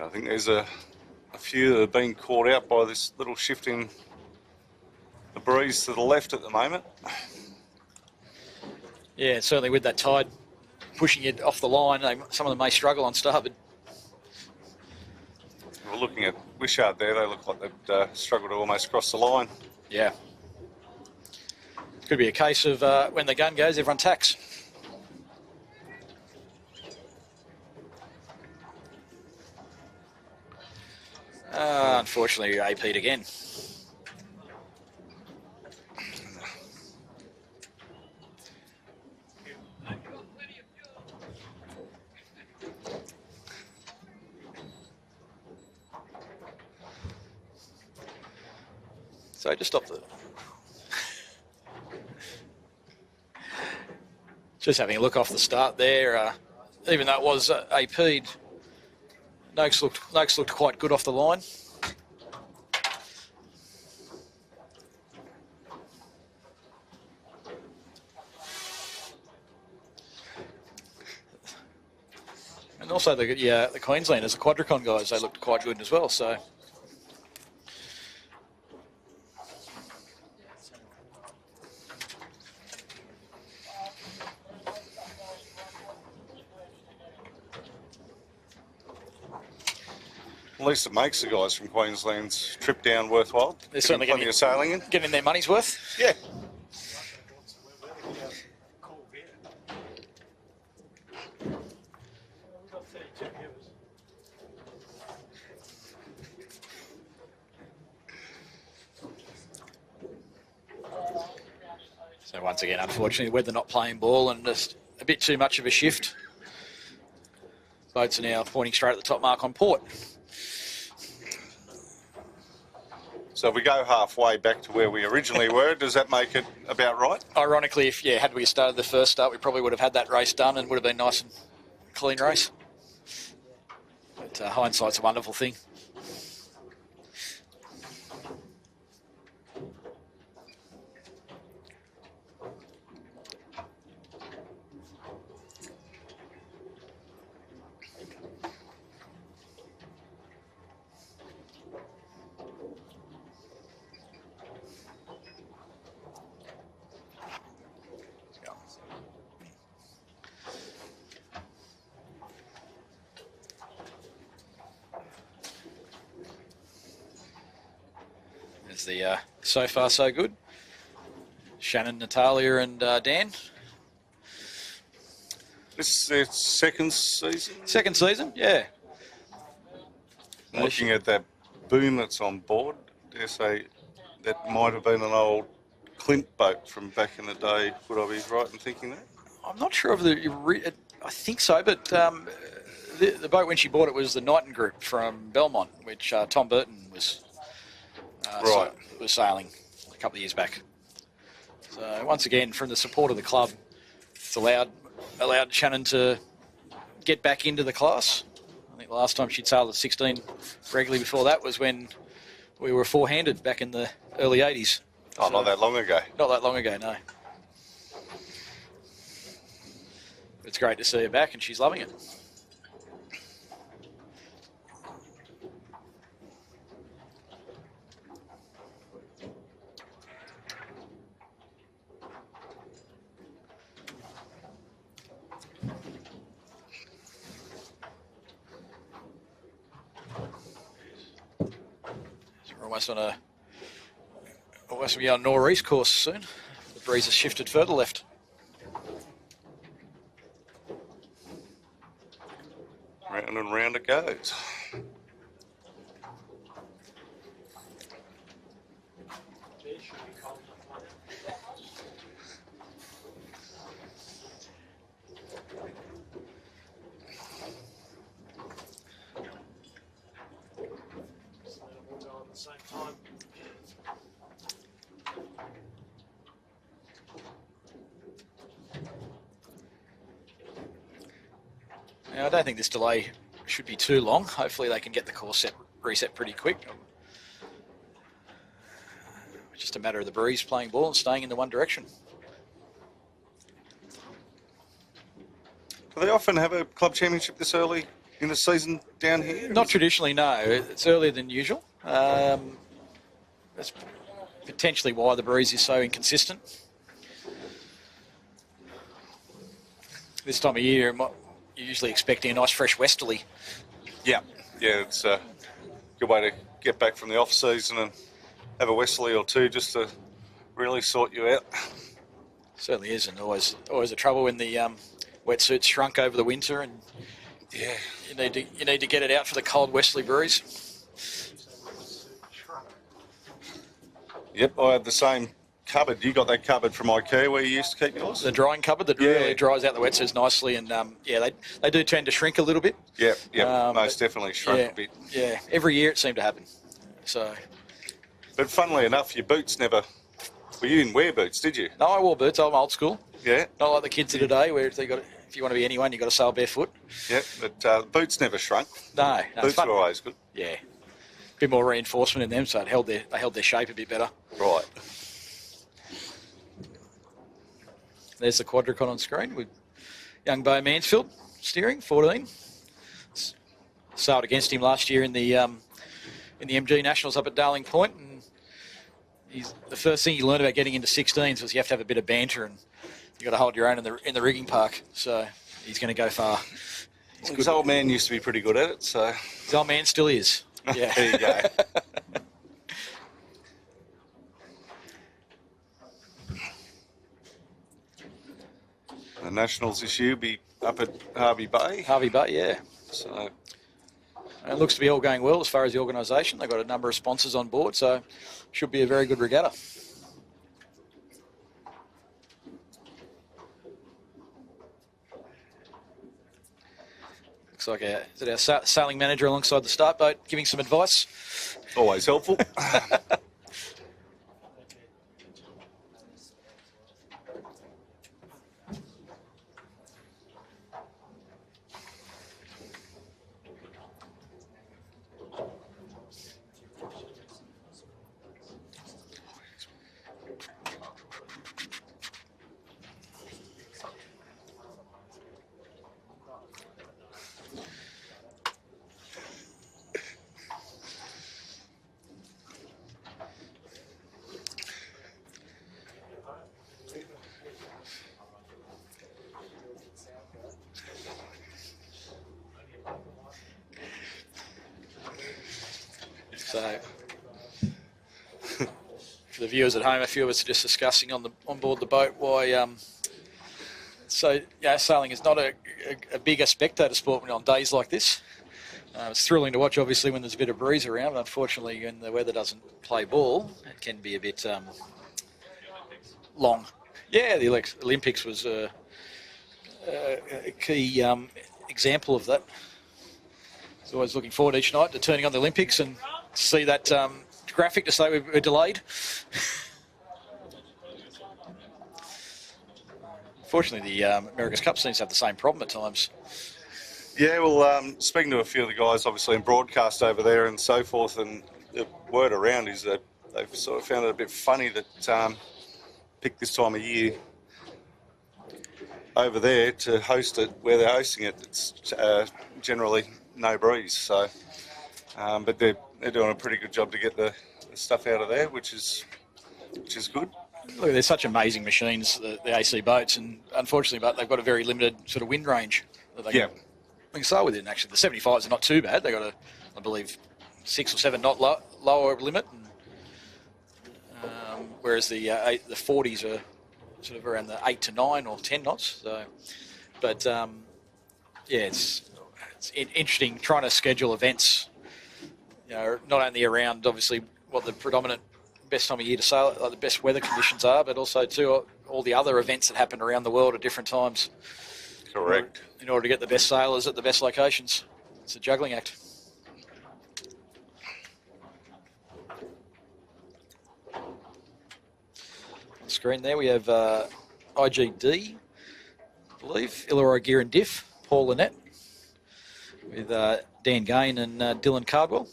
I think there's a few that have been caught out by this little shift in the breeze to the left at the moment. Yeah, certainly with that tide pushing it off the line, some of them may struggle on starboard. We're looking at Wishart there, they look like they'd struggle to almost cross the line. Yeah. Could be a case of when the gun goes, everyone tacks. Unfortunately, AP'd again. So just stop the... Just having a look off the start there, even though it was AP'd, Noakes looked quite good off the line. And also the Queenslanders, the Quadricon guys, they looked quite good as well. So At least it makes the guys from Queensland's trip down worthwhile. They're certainly plenty of sailing in. getting their money's worth. Yeah. So once again, unfortunately, weather not playing ball and just a bit too much of a shift. Boats are now pointing straight at the top mark on port. So if we go halfway back to where we originally were, does that make it about right? Ironically, had we started the first start, we probably would have had that race done and would have been nice and clean race. But hindsight's a wonderful thing. The so far so good. Shannon, Natalia and Dan. This is their second season? Second season, yeah. Looking at that boom that's on board, dare say that might have been an old Clint boat from back in the day. Would I be right in thinking that? I'm not sure of I think so, but the boat when she bought it was the Knighton Group from Belmont, which Tom Burton was was sailing a couple of years back. So once again, from the support of the club, it's allowed Shannon to get back into the class. I think the last time she'd sailed at 16 regularly before that was when we were four-handed back in the early 80s. Oh, so, not that long ago. Not that long ago, no. It's great to see her back, and she's loving it. Almost on almost be on northeast course soon. The breeze has shifted further left. Round and round it goes. Now, I don't think this delay should be too long. Hopefully they can get the course reset pretty quick. It's just a matter of the breeze playing ball and staying in the one direction. Do they often have a club championship this early in the season down here? Not traditionally, no. It's earlier than usual. That's potentially why the breeze is so inconsistent. This time of year, you're usually expecting a nice fresh westerly. Yeah, it's a good way to get back from the off season and have a westerly or two just to really sort you out. Certainly is, and always a trouble when the wetsuit's shrunk over the winter, and yeah, you need to get it out for the cold westerly breeze. Yep, I had the same cupboard. You got that cupboard from IKEA where you used to keep yours? The drying cupboard that really dries out the wetsuits nicely, and they do tend to shrink a little bit. Yeah, most definitely shrunk a bit. Yeah, every year it seemed to happen. So, but funnily enough, your boots never. Well, you didn't wear boots, did you? No, I wore boots. I'm old school. Yeah. Not like the kids of today, where if you want to be anyone, you got to sail barefoot. Yeah, but boots never shrunk. No, boots were always good. Yeah, a bit more reinforcement in them, so they held their shape a bit better. Right. There's the quadricon on screen with young Bo Mansfield steering, 14. Sailed against him last year in the MG Nationals up at Darling Point, and the first thing you learned about getting into 16s was you have to have a bit of banter, and you got to hold your own in the rigging park. So he's going to go far. His old man used to be pretty good at it, so his old man still is. Yeah. There you go. The Nationals this year will be up at Harvey Bay. Harvey Bay, yeah. So and it looks to be all going well as far as the organisation. They've got a number of sponsors on board, so should be a very good regatta. Looks like our sailing manager alongside the start boat giving some advice. Always helpful. So, for the viewers at home, a few of us are just discussing on board the boat why. Sailing is not a bigger spectator sport on days like this. It's thrilling to watch, obviously, when there's a bit of breeze around. But unfortunately, when the weather doesn't play ball, it can be a bit long. Yeah, the Olympics was a key example of that. I was always looking forward each night to turning on the Olympics and see that graphic to say we're delayed. Fortunately, the America's Cup seems to have the same problem at times. Yeah, well, speaking to a few of the guys, obviously in broadcast over there and so forth, and the word around is that they've sort of found it a bit funny that pick this time of year over there to host it where they're hosting it. It's generally no breeze, so but they're doing a pretty good job to get the stuff out of there, which is good. Look, they're such amazing machines, the AC boats, and unfortunately, but they've got a very limited sort of wind range that they can sail within. Actually, the 75s are not too bad. They've got I believe, 6 or 7 knot lower limit, and, whereas the 40s are sort of around the 8 to 9 or 10 knots. So, but yeah, it's interesting trying to schedule events. You know, not only around obviously what the predominant best time of year to sail, like the best weather conditions are, but also too all the other events that happen around the world at different times. Correct. In order to get the best sailors at the best locations. It's a juggling act. On the screen there we have IGD, I believe, Illawarra Gear and Diff, Paul Lynette, with Dan Gain and Dylan Cardwell.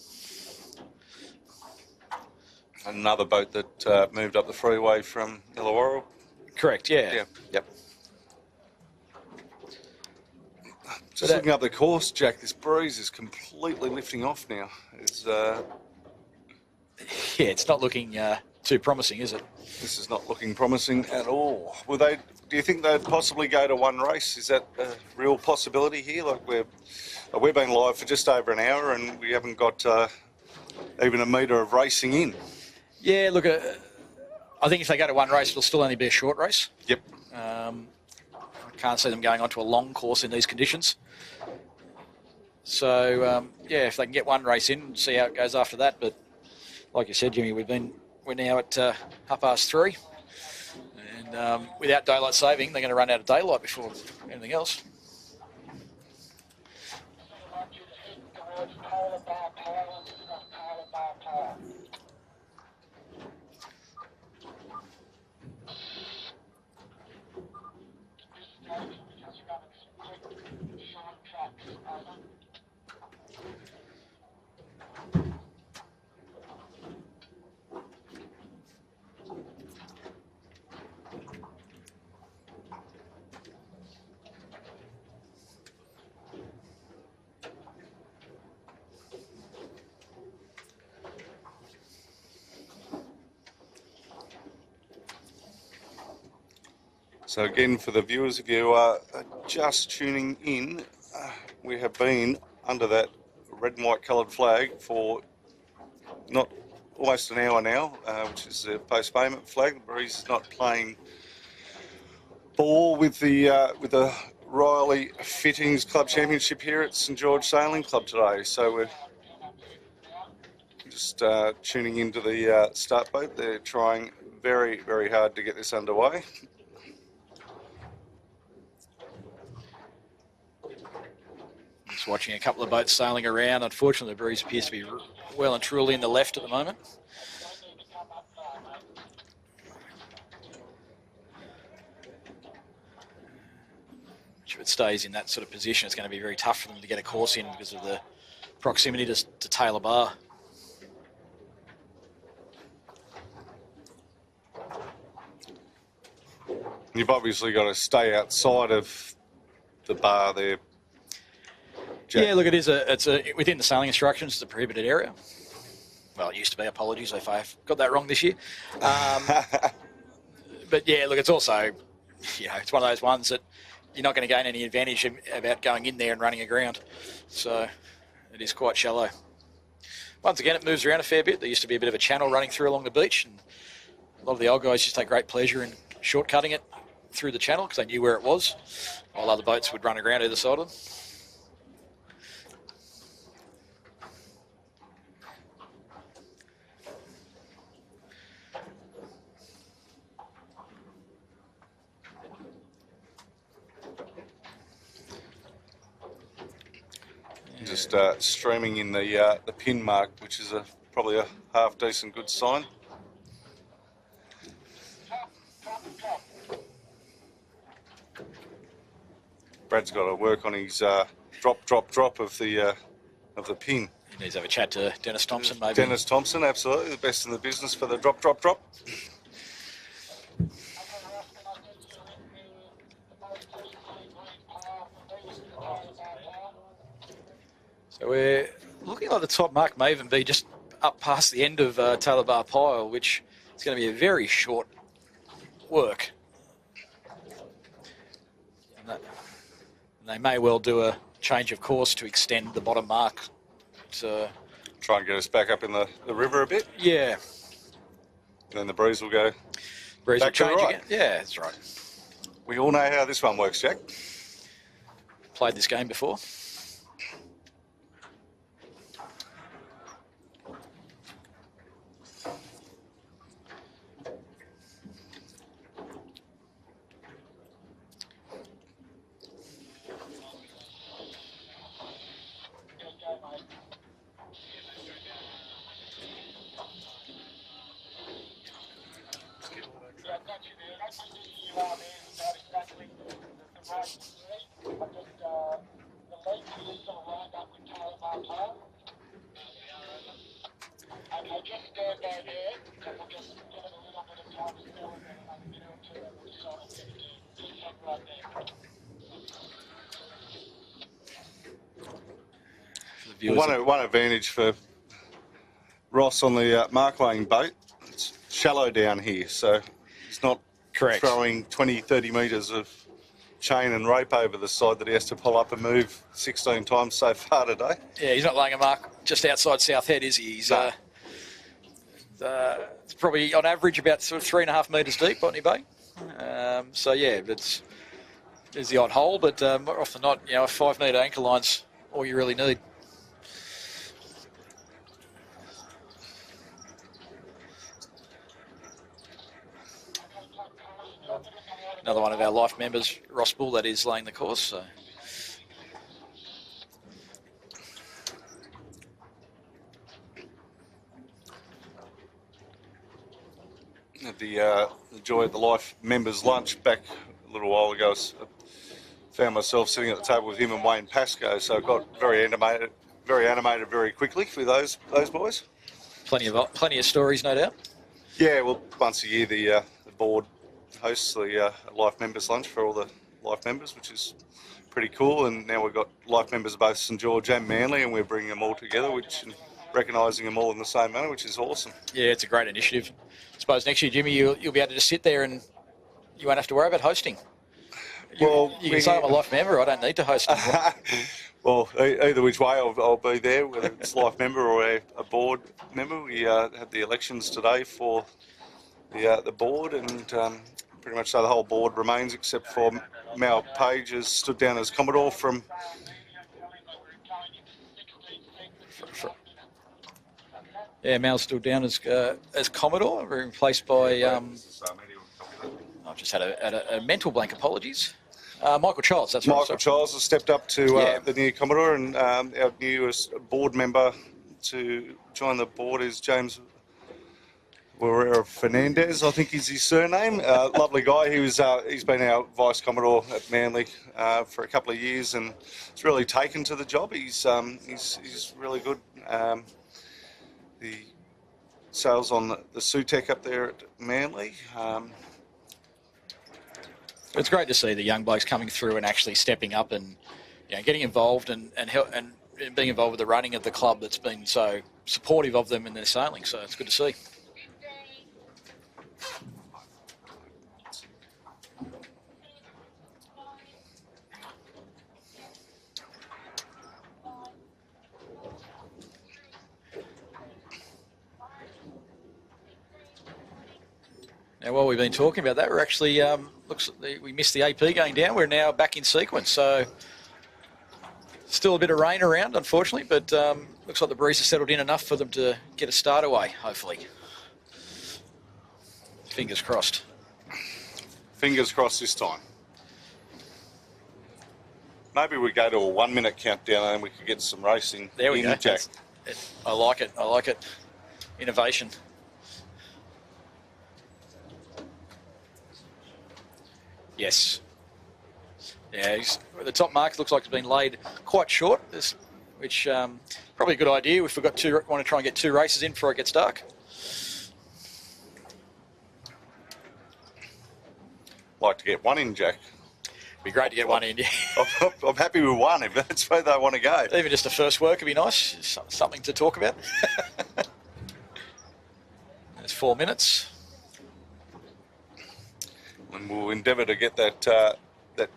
Another boat that moved up the freeway from Illawarra. Correct, yeah. Yep. Just looking up the course, Jack, this breeze is completely lifting off now. Yeah, it's not looking too promising, is it? This is not looking promising at all. Do you think they'd possibly go to one race? Is that a real possibility here? Like we've been live for just over an hour and we haven't got even a metre of racing in. Yeah, look, I think if they go to one race, it'll still only be a short race. Yep. I can't see them going on to a long course in these conditions. So, yeah, if they can get one race in, see how it goes after that. But like you said, Jimmy, we're now at 3:30. And without daylight saving, they're going to run out of daylight before anything else. So again, for the viewers, if you are just tuning in, we have been under that red and white coloured flag for almost an hour now, which is the postponement flag. The breeze is not playing ball with the Riley Fittings Club Championship here at St George Sailing Club today. So we're just tuning into the start boat. They're trying very, very hard to get this underway. Just watching a couple of boats sailing around. Unfortunately, the breeze appears to be well and truly in the left at the moment. If it stays in that sort of position, it's going to be very tough for them to get a course in because of the proximity to Taylor Bar. You've obviously got to stay outside of the bar there, Jack. Yeah, look, it's within the sailing instructions, it's a prohibited area. Well, it used to be. Apologies if I've got that wrong this year. But yeah, look, it's also, it's one of those ones that you're not going to gain any advantage about going in there and running aground. So it is quite shallow. Once again, it moves around a fair bit. There used to be a bit of a channel running through along the beach, and a lot of the old guys just take great pleasure in shortcutting it through the channel because they knew where it was, while other boats would run aground either side of them. Just streaming in the pin mark, which is probably a half decent good sign. Brad's got to work on his drop of the pin. He needs to have a chat to Dennis Thompson, maybe. Dennis Thompson, absolutely the best in the business for the drop. So we're looking like the top mark may even be just up past the end of Taylor Bar Pile, which is going to be a very short work. And they may well do a change of course to extend the bottom mark. To try and get us back up in the river a bit. Yeah. And then the breeze will go breeze back will change to the right. Again. Yeah, that's right. We all know how this one works, Jack. Played this game before. One advantage for Ross on the mark laying boat, it's shallow down here, so he's not throwing 20, 30 metres of chain and rope over the side that he has to pull up and move 16 times so far today. Yeah, he's not laying a mark just outside South Head, is he? He's it's probably on average about sort of 3.5 metres deep, Botany Bay. So yeah, there's the odd hole, but more often than not, a 5 metre anchor line's all you really need. Another one of our life members, Ross Bull, that is laying the course. So. Had the joy of the life members lunch back a little while ago. I found myself sitting at the table with him and Wayne Pascoe, so I got very animated very quickly with those boys. Plenty of stories, no doubt. Yeah, well, once a year the board hosts the life members lunch for all the life members, which is pretty cool. And now we've got life members of both St George and Manly, and we're bringing them all together, recognising them all in the same manner, which is awesome. Yeah, it's a great initiative. I suppose next year, Jimmy, you'll be able to just sit there and you won't have to worry about hosting. You can say I'm a life member, I don't need to host anymore. Well, either which way, I'll be there, whether it's life member or a board member. We had the elections today for the board, and pretty much so the whole board remains, except for Mal Page has stood down as Commodore from... Yeah, Mal's still down as Commodore, replaced by... I've just had a mental blank, apologies. Michael Childs, that's right. Michael Childs has stepped up to the new Commodore, and our newest board member to join the board is James Fernandez, I think is his surname. Lovely guy. He's been our Vice Commodore at Manly for a couple of years, and he's really taken to the job. He's really good. The sales on the Sutec up there at Manly. It's great to see the young blokes coming through and actually stepping up and getting involved and being involved with the running of the club that's been so supportive of them in their sailing. So it's good to see. Now, while we've been talking about that, we're actually, we missed the AP going down. We're now back in sequence. So still a bit of rain around, unfortunately, but looks like the breeze has settled in enough for them to get a start away, hopefully. Fingers crossed. Fingers crossed this time. Maybe we go to a 1 minute countdown and we could get some racing. There we go. Jack. I like it. I like it. Innovation. Yes. Yeah, the top mark looks like it's been laid quite short, which probably a good idea if we've got want to try and get 2 races in before it gets dark. Like to get one in, Jack. Be great to get one in. Yeah. I'm happy with one if that's where they want to go. Even just a first work would be nice. Something to talk about. There's 4 minutes. And we'll endeavour to get that that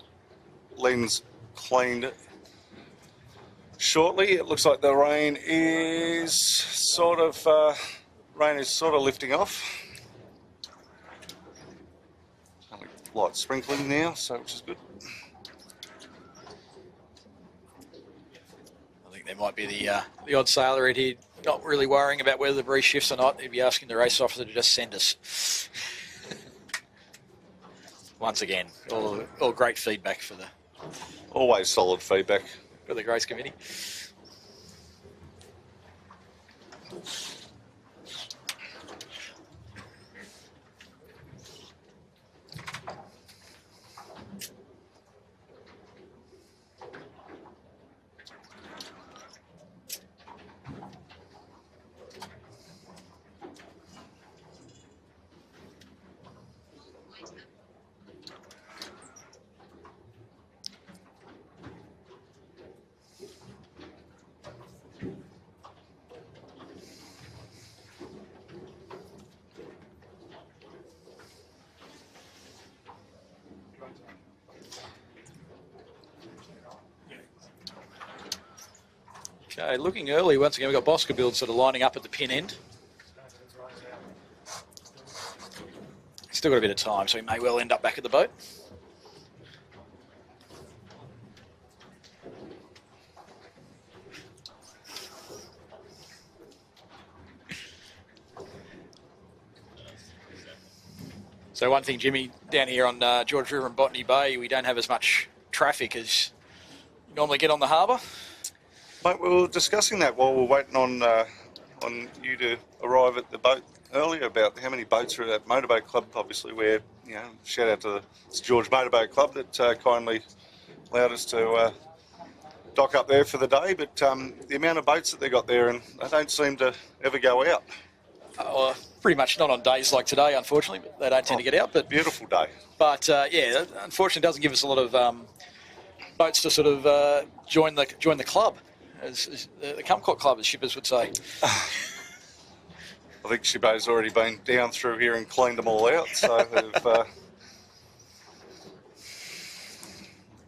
lens cleaned shortly. It looks like the rain is sort of lifting off. Only light sprinkling now, so which is good. I think there might be the odd sailor in here not really worrying about whether the breeze shifts or not. He'd be asking the race officer to just send us. Once again, all great feedback for the Always solid feedback. for the race committee. Okay, looking early once again. We've got Boscabild sort of lining up at the pin end. Still got a bit of time, so he may well end up back at the boat. So one thing, Jimmy, down here on George River and Botany Bay, we don't have as much traffic as you normally get on the harbour. Mate, we were discussing that while we're waiting on you to arrive at the boat earlier about how many boats are at Motorboat Club. Obviously, where shout out to the George Motorboat Club that kindly allowed us to dock up there for the day. But the amount of boats that they got there, and they don't seem to ever go out. Pretty much not on days like today, unfortunately. But they don't tend to get out. But beautiful day. But yeah, unfortunately, it doesn't give us a lot of boats to sort of join the club. As the Kumquat Club, as shippers would say. I think Shibbo's already been down through here and cleaned them all out. So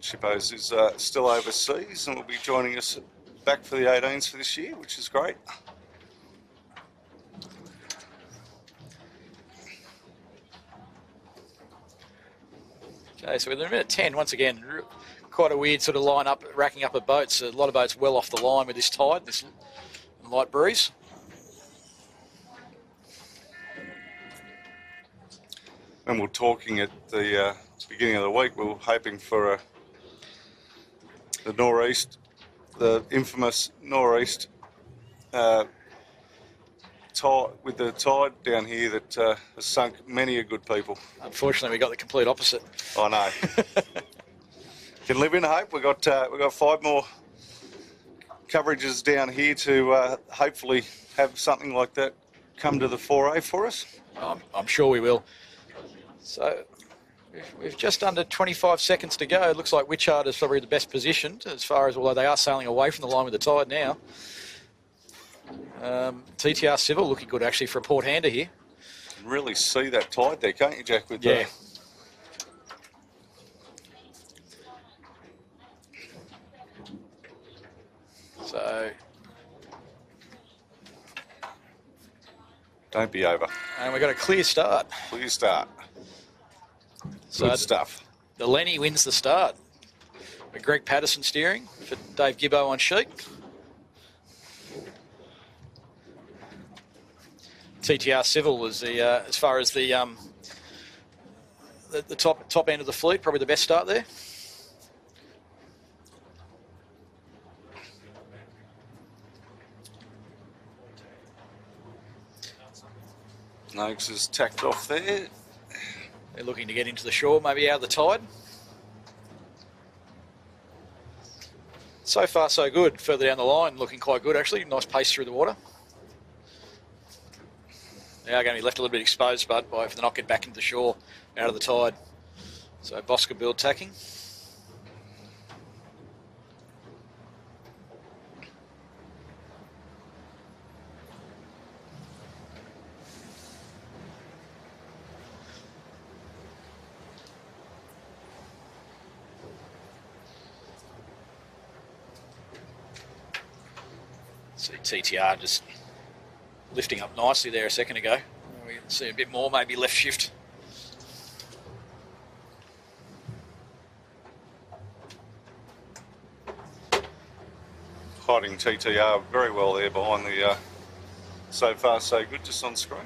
Shibbo's is still overseas and will be joining us back for the 18s for this year, which is great. Okay, so we're in minute 10 once again. Quite a weird sort of line up, racking up of boats. A lot of boats well off the line with this tide, this light breeze. When we were talking at the beginning of the week, we were hoping for the nor'east, the infamous nor'east tide, with the tide down here that has sunk many a good people. Unfortunately, we got the complete opposite. I know. Can live in hope. We've got 5 more coverages down here to hopefully have something like that come to the foray for us. I'm sure we will. So we've just under 25 seconds to go. It looks like Witchard is probably the best positioned as far as, although they are sailing away from the line with the tide now. TTR Civil looking good actually for a port hander here. You can really see that tide there, can't you, Jack? With yeah. So don't be over. And we've got a clear start. Clear start. So good stuff. The Lenny wins the start. With Greg Patterson steering for Dave Gibbo on sheet. TTR Civil was the as far as the top end of the fleet, probably the best start there. Noakes is tacked off there. They're looking to get into the shore, maybe out of the tide. So far, so good. Further down the line, looking quite good actually. Nice pace through the water. They are going to be left a little bit exposed, but if they're not getting back into the shore out of the tide. So Boscabill tacking. See TTR just lifting up nicely there a second ago. We can see a bit more, maybe left shift. Hiding TTR very well there behind the so far so good just on screen.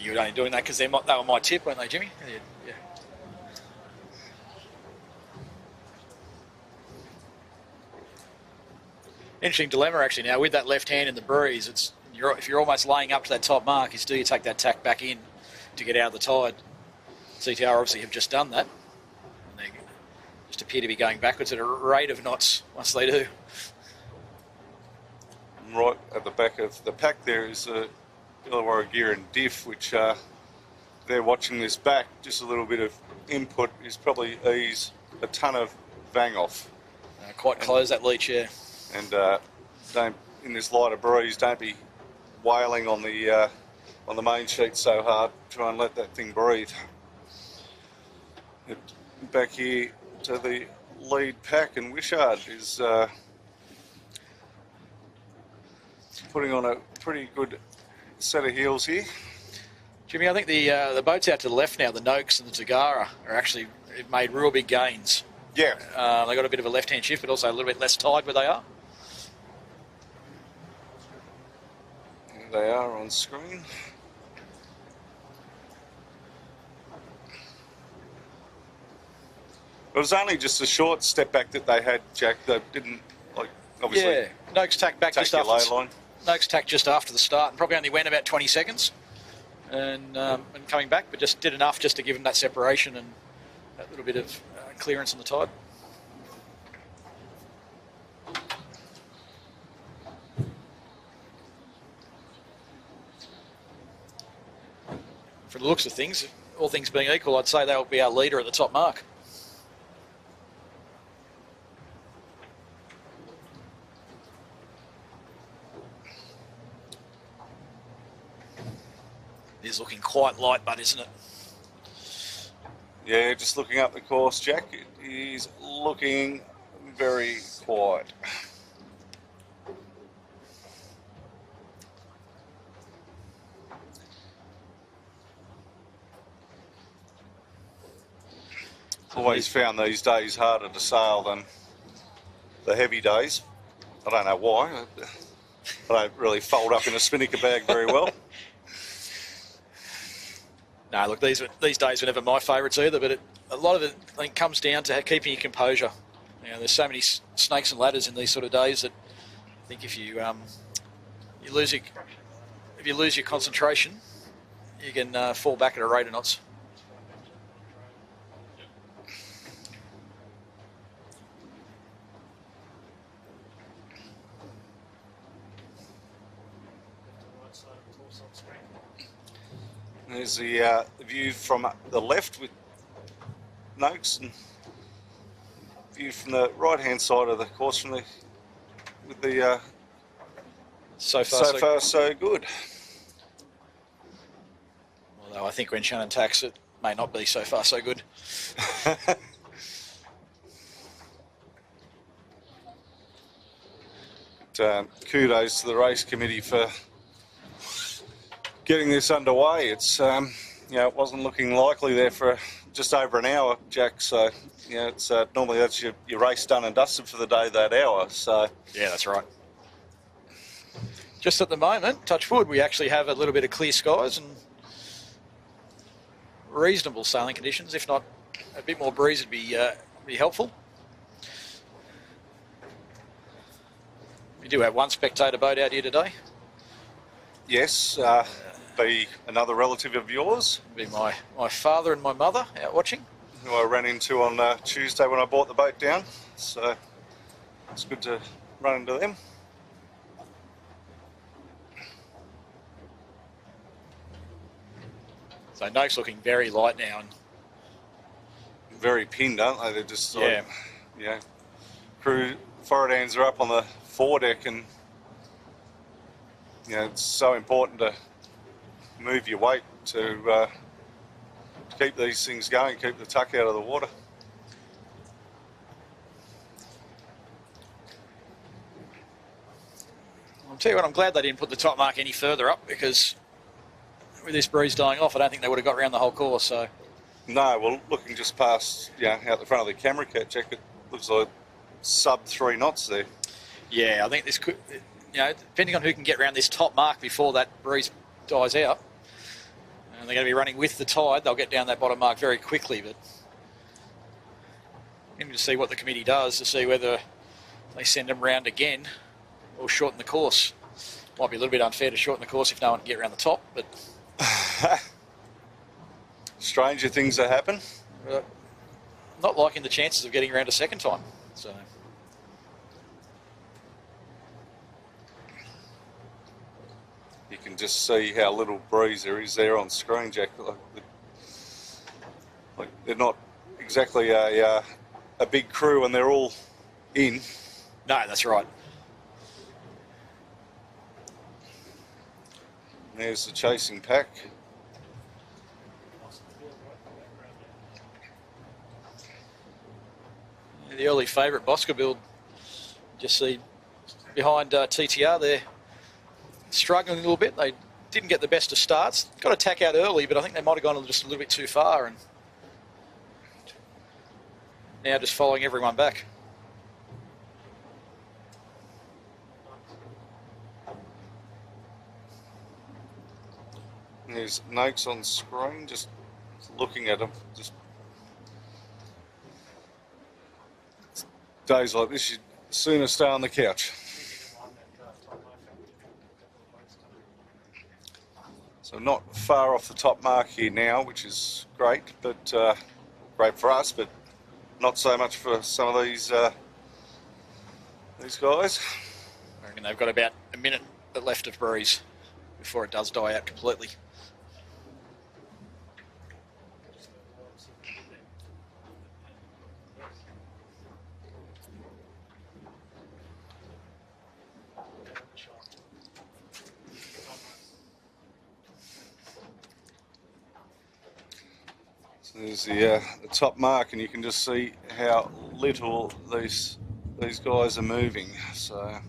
You were only doing that because they were my tip, weren't they, Jimmy? Yeah. Interesting dilemma actually now with that left hand in the breeze. If you're almost laying up to that top mark, do you take that tack back in to get out of the tide? CTR obviously have just done that. And they just appear to be going backwards at a rate of knots once they do. Right at the back of the pack there is a Illawarra Gear and Diff, which they're watching this back. Just a little bit of input is probably ease a ton of vang off. Quite close that leach, yeah. And don't, in this lighter breeze, don't be wailing on the main sheet so hard. Try and let that thing breathe. Back here to the lead pack, and Wishart is putting on a pretty good set of heels here. Jimmy, I think the boats out to the left now, the Noakes and the Tagara, are actually made real big gains. Yeah. They got a bit of a left-hand shift, but also a little bit less tide where they are. They are on screen. It was only just a short step back that they had, Jack. They didn't, obviously. Yeah, Noakes tacked back just after. Line. Noakes tacked just after the start, and probably only went about 20 seconds, and coming back, but just did enough just to give them that separation and that little bit of clearance on the tide. From the looks of things, all things being equal, I'd say they'll be our leader at the top mark. It is looking quite light, but isn't it? Yeah, just looking up the course, Jack, it is looking very quiet. Always found these days harder to sail than the heavy days. I don't know why. I don't really fold up in a spinnaker bag very well. No, look, these days were never my favourites either, but a lot of it, I think, comes down to keeping your composure. You know, there's so many snakes and ladders in these sort of days that I think if you lose your concentration, you can fall back at a rate of knots. There's the view from the left with Noakes, and view from the right-hand side of the course with the so far so good. Although I think when Shannon tacks, it may not be so far so good. But, kudos to the race committee for getting this underway. It's it wasn't looking likely there for just over an hour, Jack. So it's normally that's your race done and dusted for the day, that hour. So yeah, that's right. Just at the moment, touch wood, we actually have a little bit of clear skies and reasonable sailing conditions. If not, a bit more breeze would be helpful. We do have one spectator boat out here today. Yes. Be another relative of yours. Be my father and my mother out watching. Who I ran into on Tuesday when I brought the boat down. So it's good to run into them. So Noak's looking very light now, and Very pinned, aren't they? They're just like, yeah. yeah. Crew forward hands are up on the foredeck, and it's so important to move your weight to keep these things going, keep the tuck out of the water. I'll tell you what, I'm glad they didn't put the top mark any further up, because with this breeze dying off, I don't think they would have got around the whole course. So No, well, looking just past, out the front of the camera cat check, it looks like sub 3 knots there. yeah, I think this could, depending on who can get around this top mark before that breeze dies out, and they're going to be running with the tide, they'll get down that bottom mark very quickly. But I'm going to see what the committee does to see whether they send them round again or shorten the course. Might be a little bit unfair to shorten the course if no one can get around the top, but Stranger things that happen. not liking the chances of getting around a second time. So You can just see how little breeze there is there on screen, Jack. Like they're not exactly a big crew, and they're all in. no, that's right. There's the chasing pack. The early favourite, Bosca Build, just see behind TTR there, struggling a little bit. They didn't get the best of starts. Got a tack out early, but I think they might have gone just a little bit too far, and now just following everyone back. There's Noakes on screen, just looking at them. Just days like this, you'd sooner stay on the couch. So not far off the top mark here now, which is great, but great for us, but not so much for some of these guys. I reckon they've got about a minute left of breeze before it does die out completely. So there's the top mark, and you can just see how little these guys are moving. So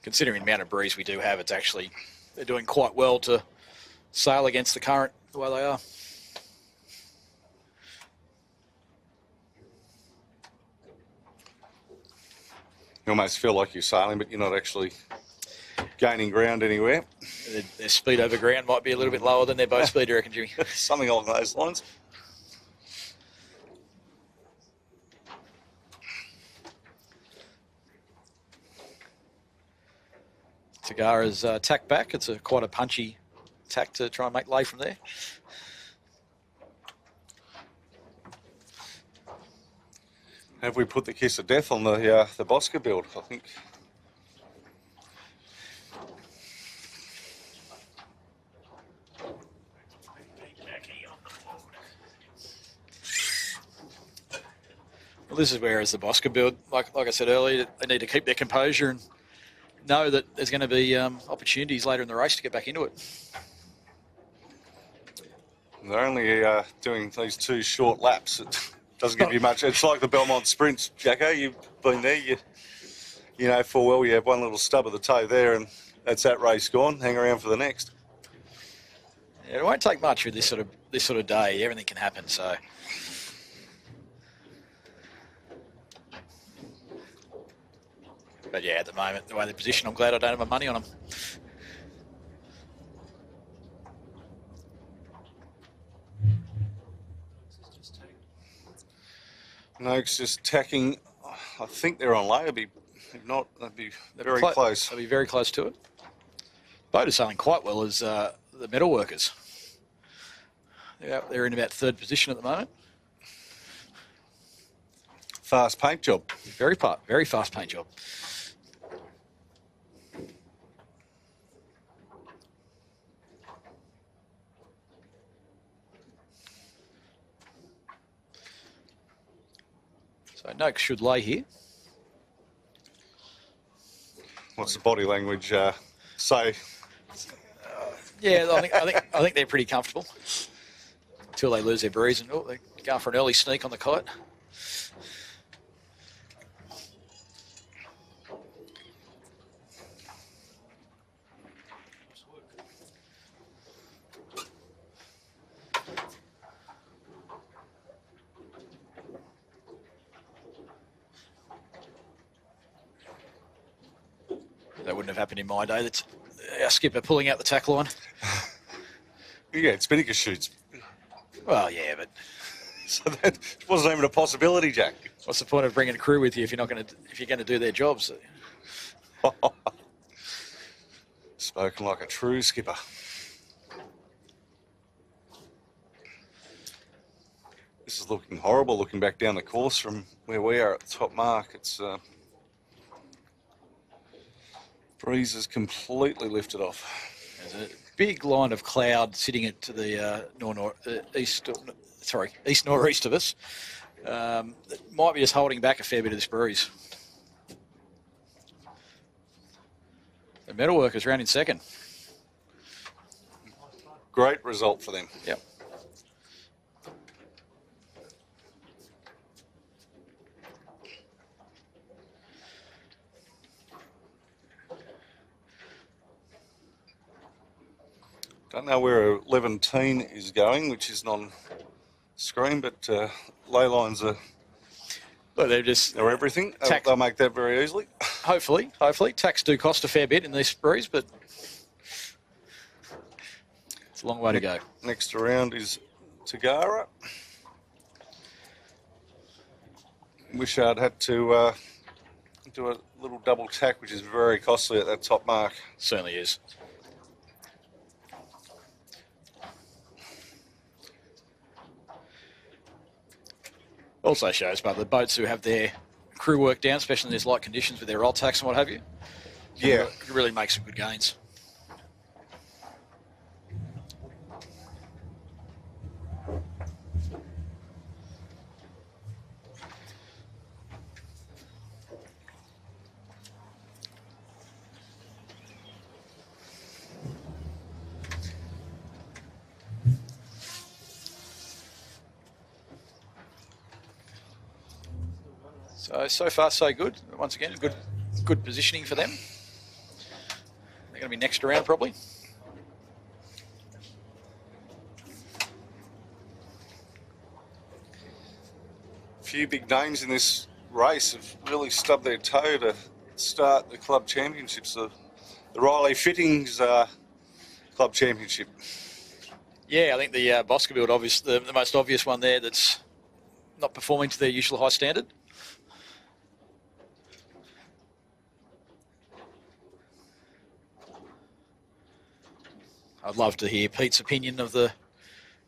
Considering the amount of breeze we do have, they're doing quite well to sail against the current the way they are. you almost feel like you're sailing, but you're not actually gaining ground anywhere. Their speed over ground might be a little bit lower than their boat speed, you reckon, Jimmy? Something along those lines. Tagara's tack back. It's quite a punchy tack to try and make lay from there. Have we put the kiss of death on the Bosca build? I think. Well, this is where, as the Bosca build, like I said earlier, they need to keep their composure and know that there's going to be opportunities later in the race to get back into it. They're only doing these 2 short laps. It doesn't give you much. It's like the Belmont sprints, Jacko. You've been there. You know full well you have one little stub of the toe there, and that's that race gone. Hang around for the next. Yeah, it won't take much with this sort of day. Everything can happen. So. But yeah, at the moment, the way they're positioned, I'm glad I don't have my money on them. Noakes just tacking. I think they're on lay. If not, they'd be very close. They'll be very close to it. Boat is sailing quite well as the the metal workers. They're in about third position at the moment. Fast paint job. Very fast paint job. So Noakes should lay here. What's the body language say? Yeah, I think they're pretty comfortable until they lose their breeze and they're going for an early sneak on the kite. That wouldn't have happened in my day. That's our skipper pulling out the tack line. Yeah, it's spinnaker shoots. Well, yeah, but So that wasn't even a possibility, Jack. what's the point of bringing a crew with you if you're going to do their jobs? Spoken like a true skipper. This is looking horrible, looking back down the course from where we are at the top mark. It's breeze is completely lifted off. There's a big line of cloud sitting to the east northeast of us. It might be just holding back a fair bit of this breeze. The metalworkers round in second. Great result for them. Yep. Don't know where 11 is going, which is on screen, but ley lines are But they're just everything. Tack. They'll make that very easily. hopefully tacks do cost a fair bit in this breeze, but it's a long way to go. Next around is Tagara. Wish I'd had to do a little double tack, which is very costly at that top mark. Certainly is. Also shows, but the boats who have their crew work down, especially in these light conditions with their roll tacks and what have you, Yeah. can really make some good gains. So far so good. Once again, good positioning for them. They're going to be next around probably. A few big names in this race have really stubbed their toe to start the club championships. The Riley Fittings Club Championship. Yeah, I think the Boscafield, the most obvious one there that's not performing to their usual high standard. I'd love to hear Pete's opinion of the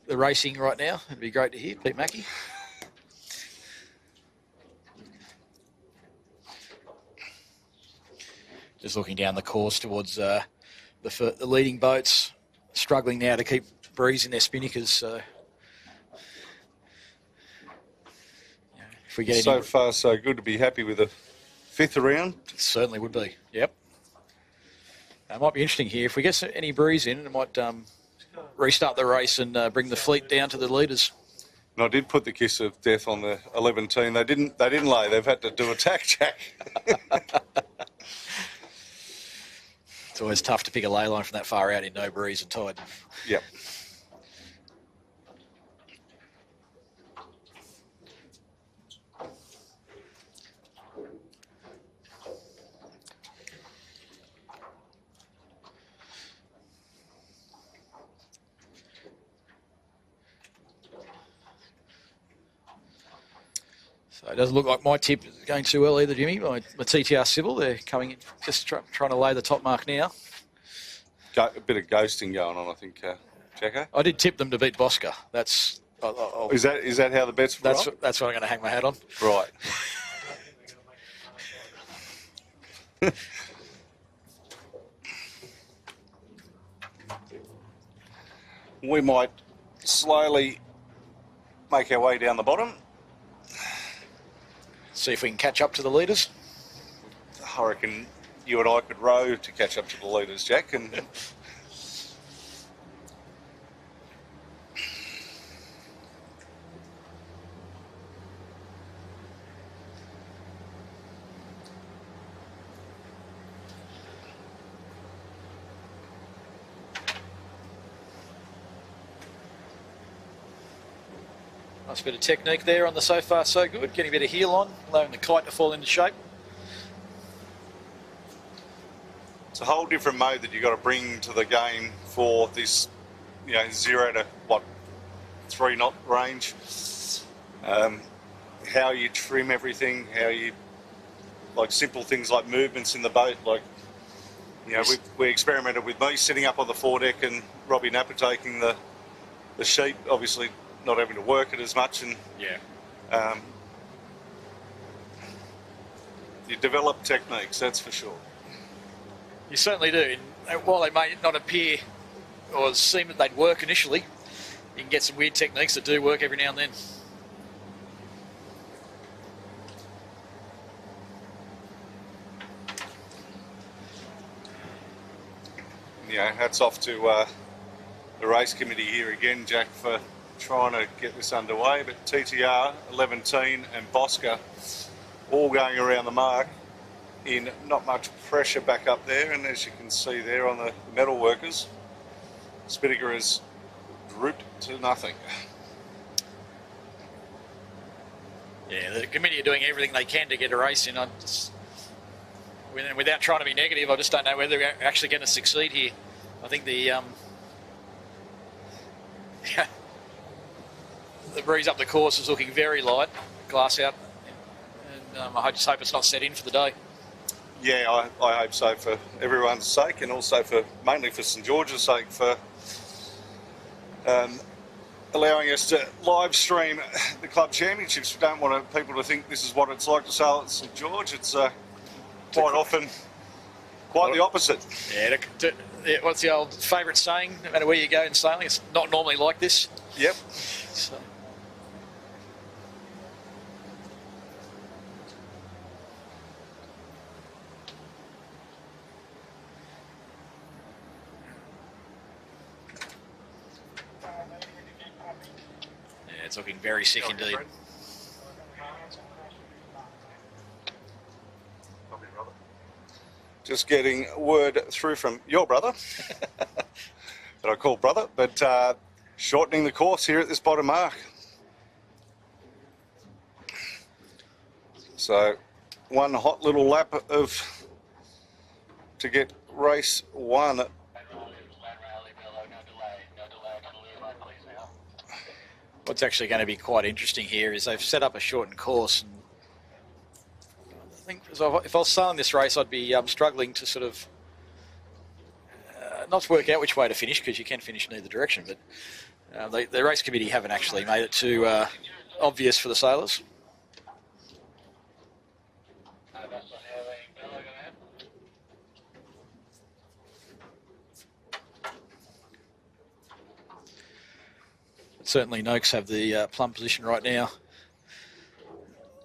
racing right now. It'd be great to hear, Pete Mackey. Just looking down the course towards the leading boats, struggling now to keep breeze in their spinnakers. So, if we get So far, so good to be happy with the fifth round. certainly would be. Yep. It might be interesting here. If we get any breeze in, it might restart the race and bring the fleet down to the leaders. And I did put the kiss of death on the 11 team. They didn't lay. They've had to do a tack, Jack. It's always tough to pick a ley line from that far out in no breeze and tide. Yep. So it doesn't look like my tip is going too well either, Jimmy. My TTR Civil, they're coming in, just trying to lay the top mark now. a bit of ghosting going on, I think, Jacko. I did tip them to beat Bosca. That's Is that how the bets were? That's what I'm going to hang my hat on. Right. We might slowly make our way down the bottom. See if we can catch up to the leaders. I reckon you and I could row to catch up to the leaders, Jack. And Nice bit of technique there on the so far so good. Getting a bit of heel on, allowing the kite to fall into shape. it's a whole different mode that you've got to bring to the game for this, 0 to 3 knot range. How you trim everything, how you, like simple things like movements in the boat, like, we experimented with me sitting up on the foredeck and Robbie Napper taking the sheet, obviously not having to work it as much, and you develop techniques, that's for sure. You certainly do. And while they may not appear or seem that they'd work initially, you can get some weird techniques that do work every now and then. Hats off to the race committee here again, Jack, for trying to get this underway. But TTR, 11-teen and Bosca all going around the mark in not much pressure back up there. And as you can see there on the metal workers, Spinnaker has drooped to nothing. Yeah, the committee are doing everything they can to get a race in. Without trying to be negative, I just don't know whether they're actually going to succeed here. I think the breeze up the course is looking very light, glass out, and I just hope it's not set in for the day. Yeah, I hope so, for everyone's sake, and also mainly for St George's sake, for allowing us to live stream the club championships. We don't want people to think this is what it's like to sail at St George. It's quite often quite the opposite. Yeah, what's the old favourite saying? No matter where you go in sailing, it's not normally like this. Yep. So. Yeah, it's looking very sick indeed. Just getting word through from your brother, that I call brother, but shortening the course here at this bottom mark. So one hot little lap to get race one. What's actually going to be quite interesting here is they've set up a shortened course. And I think if I was sailing this race, I'd be struggling to sort of not to work out which way to finish, because you can finish in either direction. But the race committee haven't actually made it too obvious for the sailors. Certainly Noakes have the plumb position right now.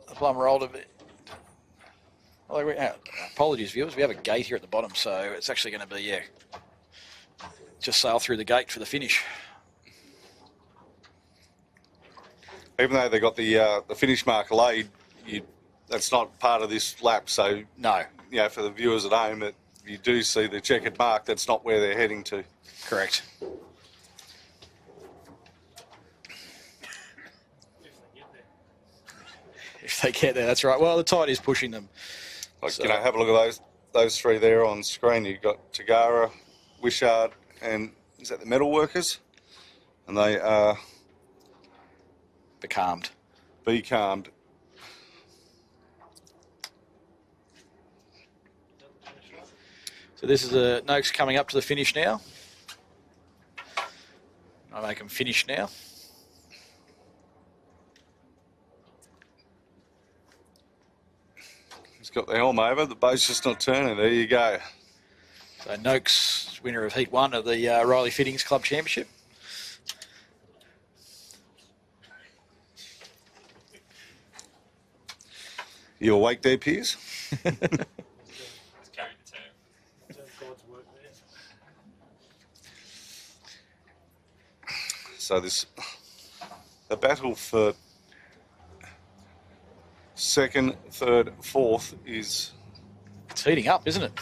The plumb rolled a bit. Apologies, viewers. We have a gate here at the bottom, so it's actually going to be, just sail through the gate for the finish. Even though they got the finish mark laid, that's not part of this lap. So no, for the viewers at home, that you do see the checkered mark. That's not where they're heading to. Correct. If they get there, that's right. Well, the tide is pushing them. Have a look at those three there on screen. You've got Tagara, Wishart, and is that the metal workers? And they are becalmed. Becalmed. So So this is a Noakes coming up to the finish now. I make them finish now. He's got the helm over. The boat's just not turning. There you go. So Noakes, winner of Heat 1 of the Riley Fittings Club Championship. You awake there, Piers? It's carrying the team. Doing God's work there. So the battle for second, third, fourth is... It's heating up, isn't it?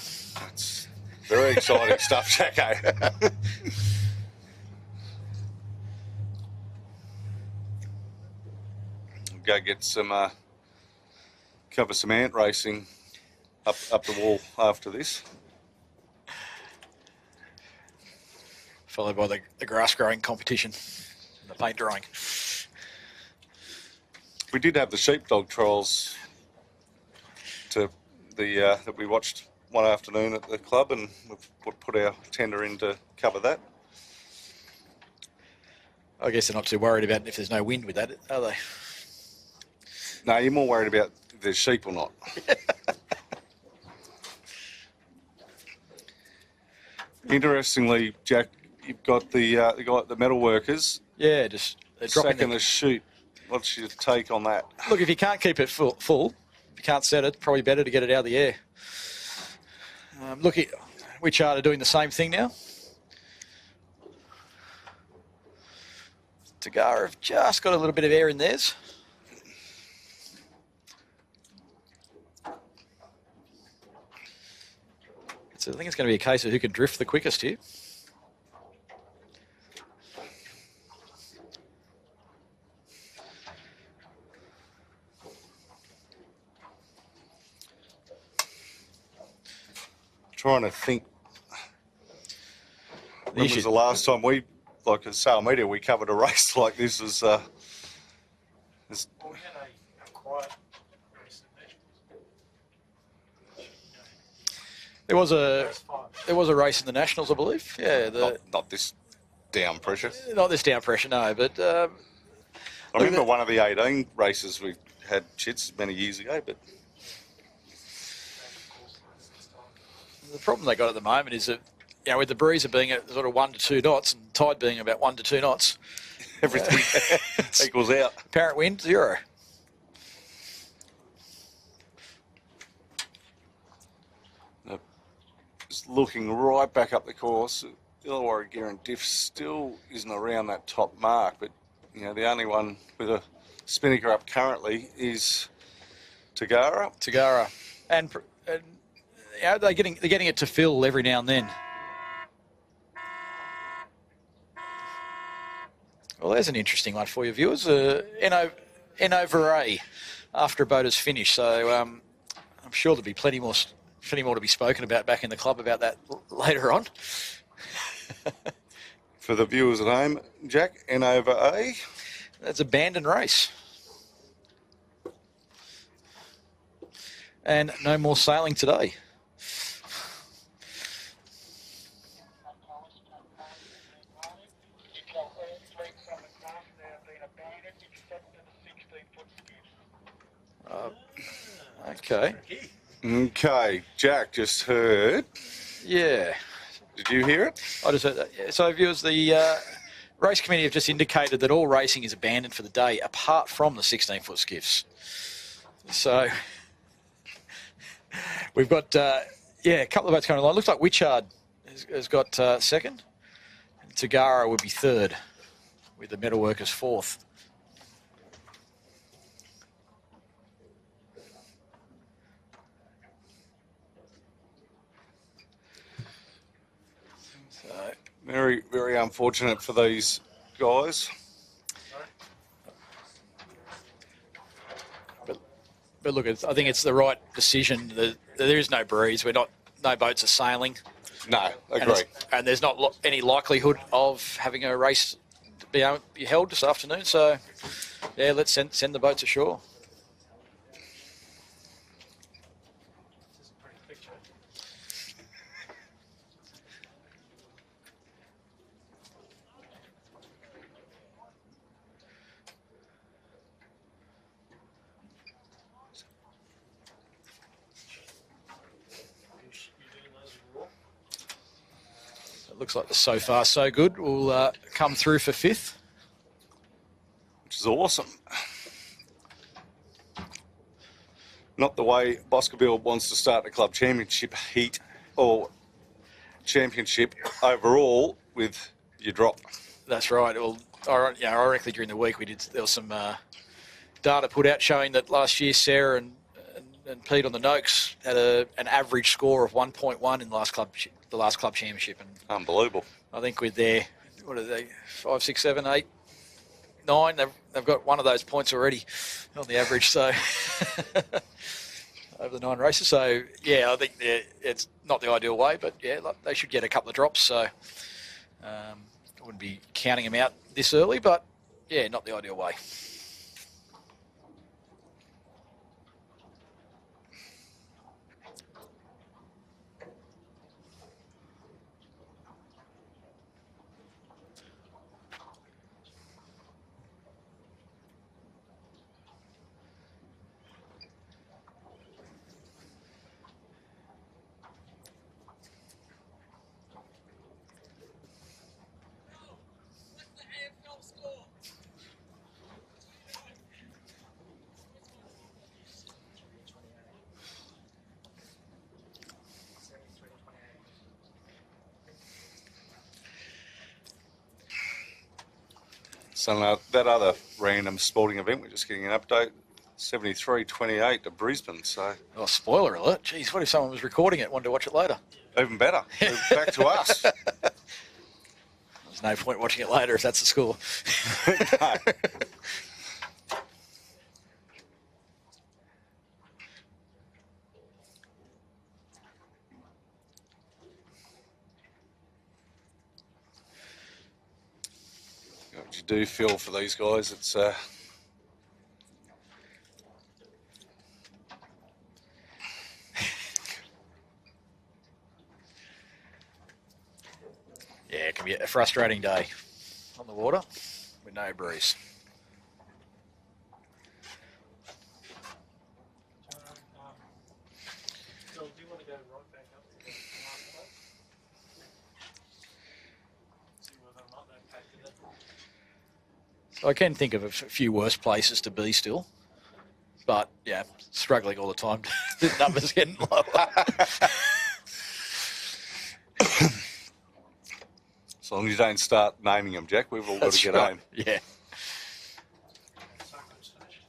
It's very exciting stuff, Jacko. Go get some... cover some ant racing up the wall after this. Followed by the grass growing competition, the paint drying. We did have the sheepdog trials that we watched one afternoon at the club, and we've put our tender in to cover that. I guess they're not too worried about if there's no wind with that, are they? No, you're more worried about if there's sheep or not. Interestingly, Jack, you've got the guy at the metal workers. Yeah, just they're dropping Sacking the chute. What's your take on that? Look, if you can't keep it full, if you can't set it, probably better to get it out of the air. Look, Witchard are doing the same thing now. Tagara have just got a little bit of air in theirs. So I think it's going to be a case of who can drift the quickest here. Trying to think. When was the last time we, like at Sale Media, we covered a race like this? As Well, we had a quiet race in Nationals. There was a race in the Nationals, I believe. Yeah, not this down pressure. not this down pressure, no. But I remember one of the 18 races we had chits many years ago, but the problem they got at the moment is that, you know, with the breeze being at sort of 1 to 2 knots and tide being about 1 to 2 knots, everything equals out. apparent wind 0. Just looking right back up the course, Illawarra Gearin diff still isn't around that top mark, but you know the only one with a spinnaker up currently is Tagara. And you know, they're getting it to fill every now and then. Well, there's an interesting one for you viewers. N over A after a boat is finished. So I'm sure there'll be plenty more to be spoken about back in the club about that later on. For the viewers at home, Jack, N over A. That's a abandoned race. And no more sailing today. Okay. Okay, Jack just heard. Yeah. Did you hear it? I just heard that. Yeah. So, viewers, the race committee have just indicated that all racing is abandoned for the day, apart from the 16-foot skiffs. So, we've got, a couple of boats coming along. Looks like Witchard has got second. And Tagara would be third, with the metalworkers fourth. Very, very unfortunate for these guys. But look, I think it's the right decision. There is no breeze. No boats are sailing. No, agree. And there's not any likelihood of having a race be held this afternoon. So, yeah, let's send the boats ashore. looks like the So Far So Good will come through for 5th. Which is awesome. Not the way Boscoville wants to start the club championship heat or championship overall with your drop. That's right. Well, ironically during the week there was some data put out showing that last year Sarah and Pete on the Noakes had an average score of 1.1 in the last club championship, and Unbelievable. I think with their 5, 6, 7, 8, 9, they've got one of those points already on the average. So over the 9 races. So yeah, I think it's not the ideal way, but yeah, they should get a couple of drops. So I wouldn't be counting them out this early, but yeah, not the ideal way. So that other random sporting event, we're just getting an update, 73-28 to Brisbane. So Oh, spoiler alert. Jeez, what if someone was recording it, wanted to watch it later? even better. Back to us. There's no point watching it later if that's the score. No. What you do feel for these guys, it's Yeah, it can be a frustrating day on the water with no breeze. Phil, do you want to go right back up to the last place? See whether or not they impacted it. So I can think of a few worse places to be still, but yeah, struggling all the time. The numbers getting lower. as long as you don't start naming them, Jack, we've all got That's to get right. home. Yeah. So good station.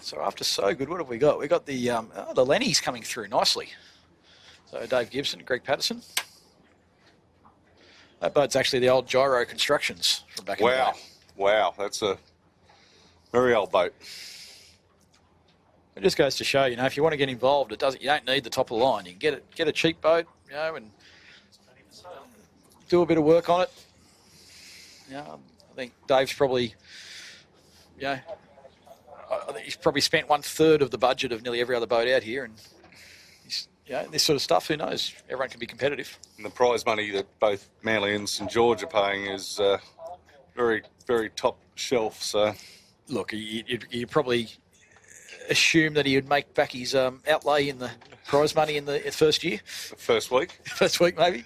So after So Good, what have we got? We got the Lennies coming through nicely. So Dave Gibson, Greg Patterson. That boat's actually the old Gyro Constructions from back in the Wow. day. Wow, that's a very old boat. It just goes to show, if you want to get involved, you don't need the top of the line. You can get a cheap boat, and It's plenty for sale. do a bit of work on it. I think Dave's probably, I think he's probably spent 1/3 of the budget of nearly every other boat out here, and this sort of stuff, who knows? Everyone can be competitive. And the prize money that both Manly and St George are paying is very, very top shelf. So Look, you probably assume that he would make back his outlay in the prize money in the first year, the first week, first week maybe.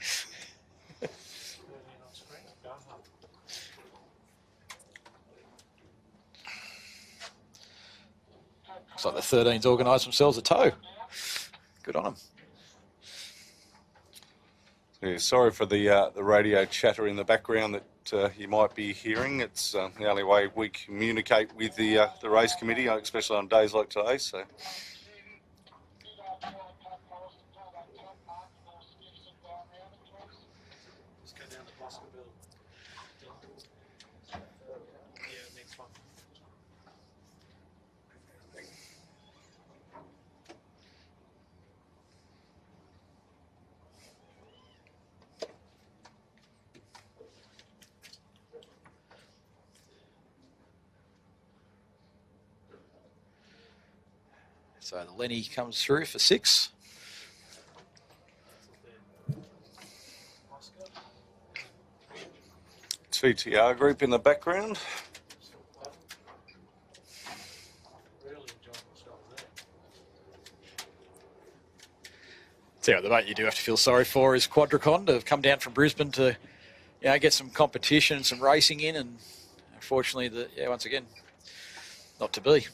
13 on screen. Go home. Looks like the 13's organised themselves a tow. Good on them. yeah, sorry for the radio chatter in the background that you might be hearing. It's the only way we communicate with the race committee, especially on days like today. So. Let's go down to Boscoville. Yeah, next one. So the Lenny comes through for 6. Moscow. TTR group in the background. Really enjoying myself there. So the boat you do have to feel sorry for is Quadracon, to have come down from Brisbane to, get some competition and some racing in, and unfortunately, once again, not to be.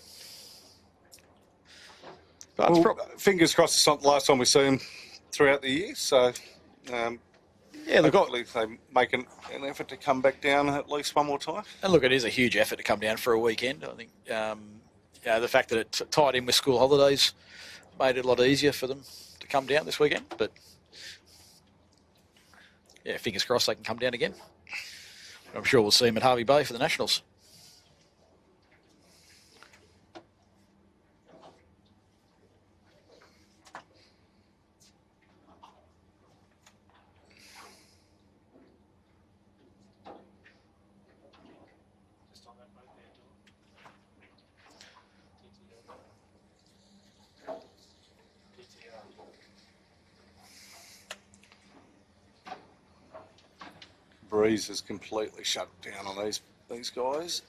But Well, fingers crossed it's not the last time we see him throughout the year. So, hopefully they make an effort to come back down at least one more time. And look, it is a huge effort to come down for a weekend. I think the fact that it tied in with school holidays made it a lot easier for them to come down this weekend. But fingers crossed they can come down again. I'm sure we'll see him at Harvey Bay for the Nationals. Just on that boat there, TTR. Breeze is completely shut down on these guys.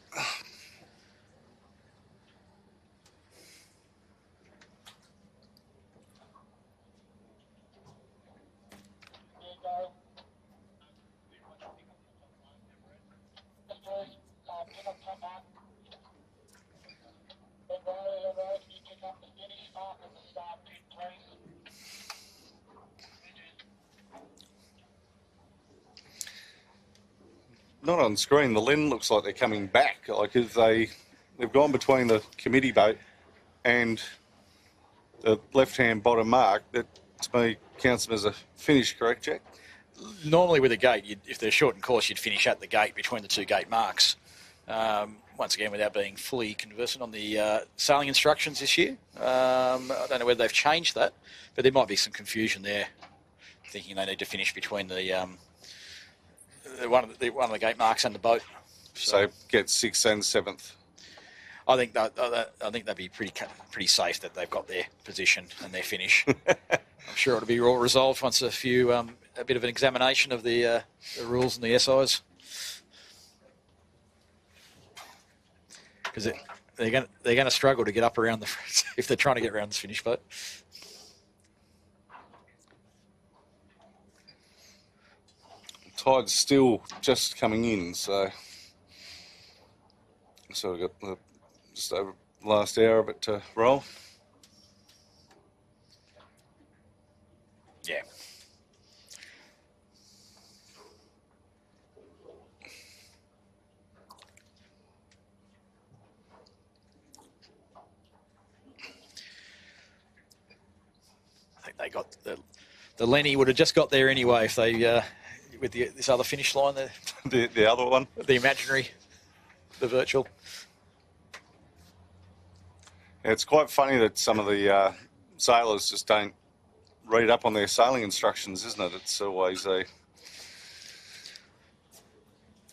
Not on screen. The Lynn looks like they're coming back. Like if they've gone between the committee boat and the left-hand bottom mark. That to me counts them as a finish, correct, Jack? Normally with a gate, if they're short in course, you'd finish at the gate between the two gate marks. Once again, without being fully conversant on the sailing instructions this year. I don't know whether they've changed that, but there might be some confusion there, thinking they need to finish between the one of the gate marks and the boat. So get 6th and 7th. I think that'd be pretty safe that they've got their position and their finish. I'm sure it'll be all resolved once a bit of an examination of the rules and the SIs. Because they're going to struggle to get up around the if they're trying to get around this finish boat. Tide's still just coming in, so we've got just over the last hour of it to roll. Yeah. I think they got the Lenny would have just got there anyway if they with this other finish line there. The other one, The imaginary, the virtual. Yeah, it's quite funny that some of the sailors just don't read up on their sailing instructions, isn't it? It's always a...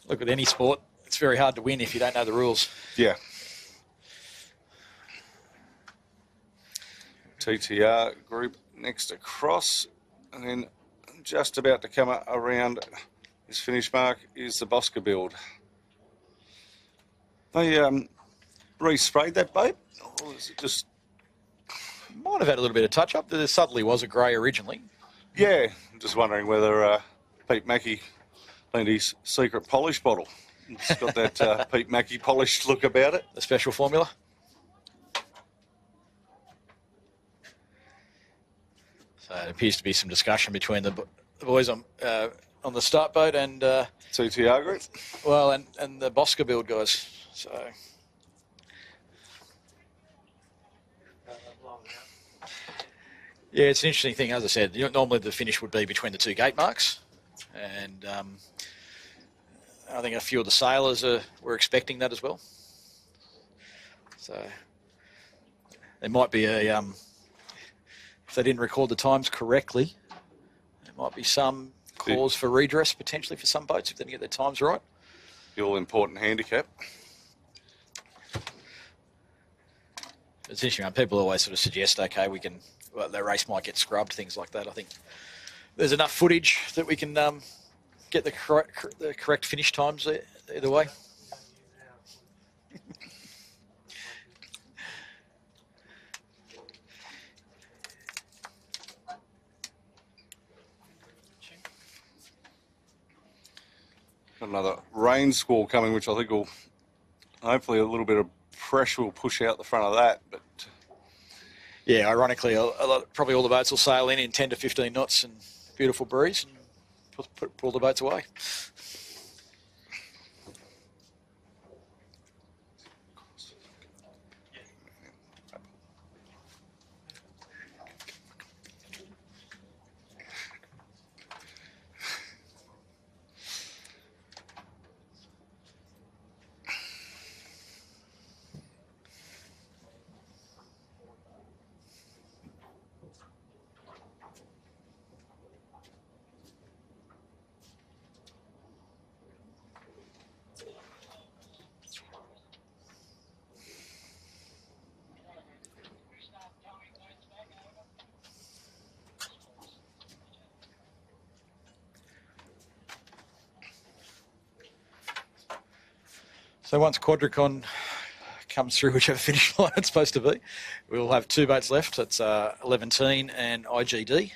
Look, at any sport, it's very hard to win if you don't know the rules. Yeah. TTR group next across, and then just about to come around his finish mark is the Bosca build. They re-sprayed that boat, or is it just... Might have had a little bit of touch-up. There suddenly was a grey originally. Yeah, I'm just wondering whether Pete Mackey lent his secret polish bottle. It's got that Pete Mackey polished look about it. The special formula. So it appears to be some discussion between the boys on the start boat and TTR group. well, and the Bosca build guys. So yeah, it's an interesting thing. As I said, normally the finish would be between the two gate marks, and I think a few of the sailors were expecting that as well. So there might be a if they didn't record the times correctly, there might be some cause for redress potentially for some boats if they didn't get their times right. The all-important handicap. It's interesting. People always sort of suggest, okay, their race might get scrubbed, things like that. I think there's enough footage that we can get the correct finish times either way? Another rain squall coming, which I think will hopefully a little bit of pressure will push out the front of that. But yeah, ironically, probably all the boats will sail in 10 to 15 knots and beautiful breeze and pull the boats away. So once Quadricon comes through whichever finish line it's supposed to be, we'll have 2 boats left. It's 11-teen and IGD.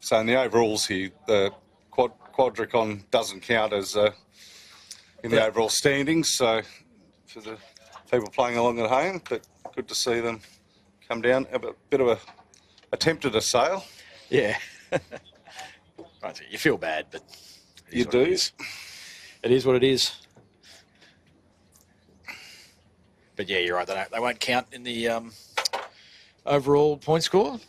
so in the overalls here, the Quadricon doesn't count as in the overall standings. So for the people playing along at home, but good to see them come down. A bit of a attempted a sail. Yeah. Right, you feel bad, but You do. It is what it is. But yeah, you're right. They won't count in the overall point score.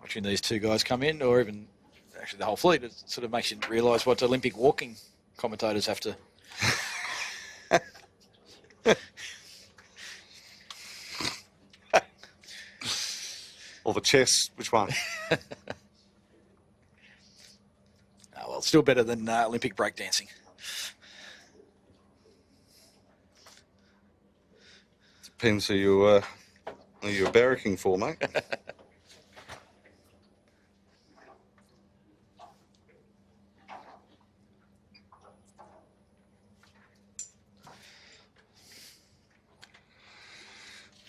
Watching these 2 guys come in, or even actually the whole fleet, it sort of makes you realise what Olympic walking commentators have to. Or the chess, which one? Well, still better than Olympic breakdancing. Depends who you're barracking for, mate.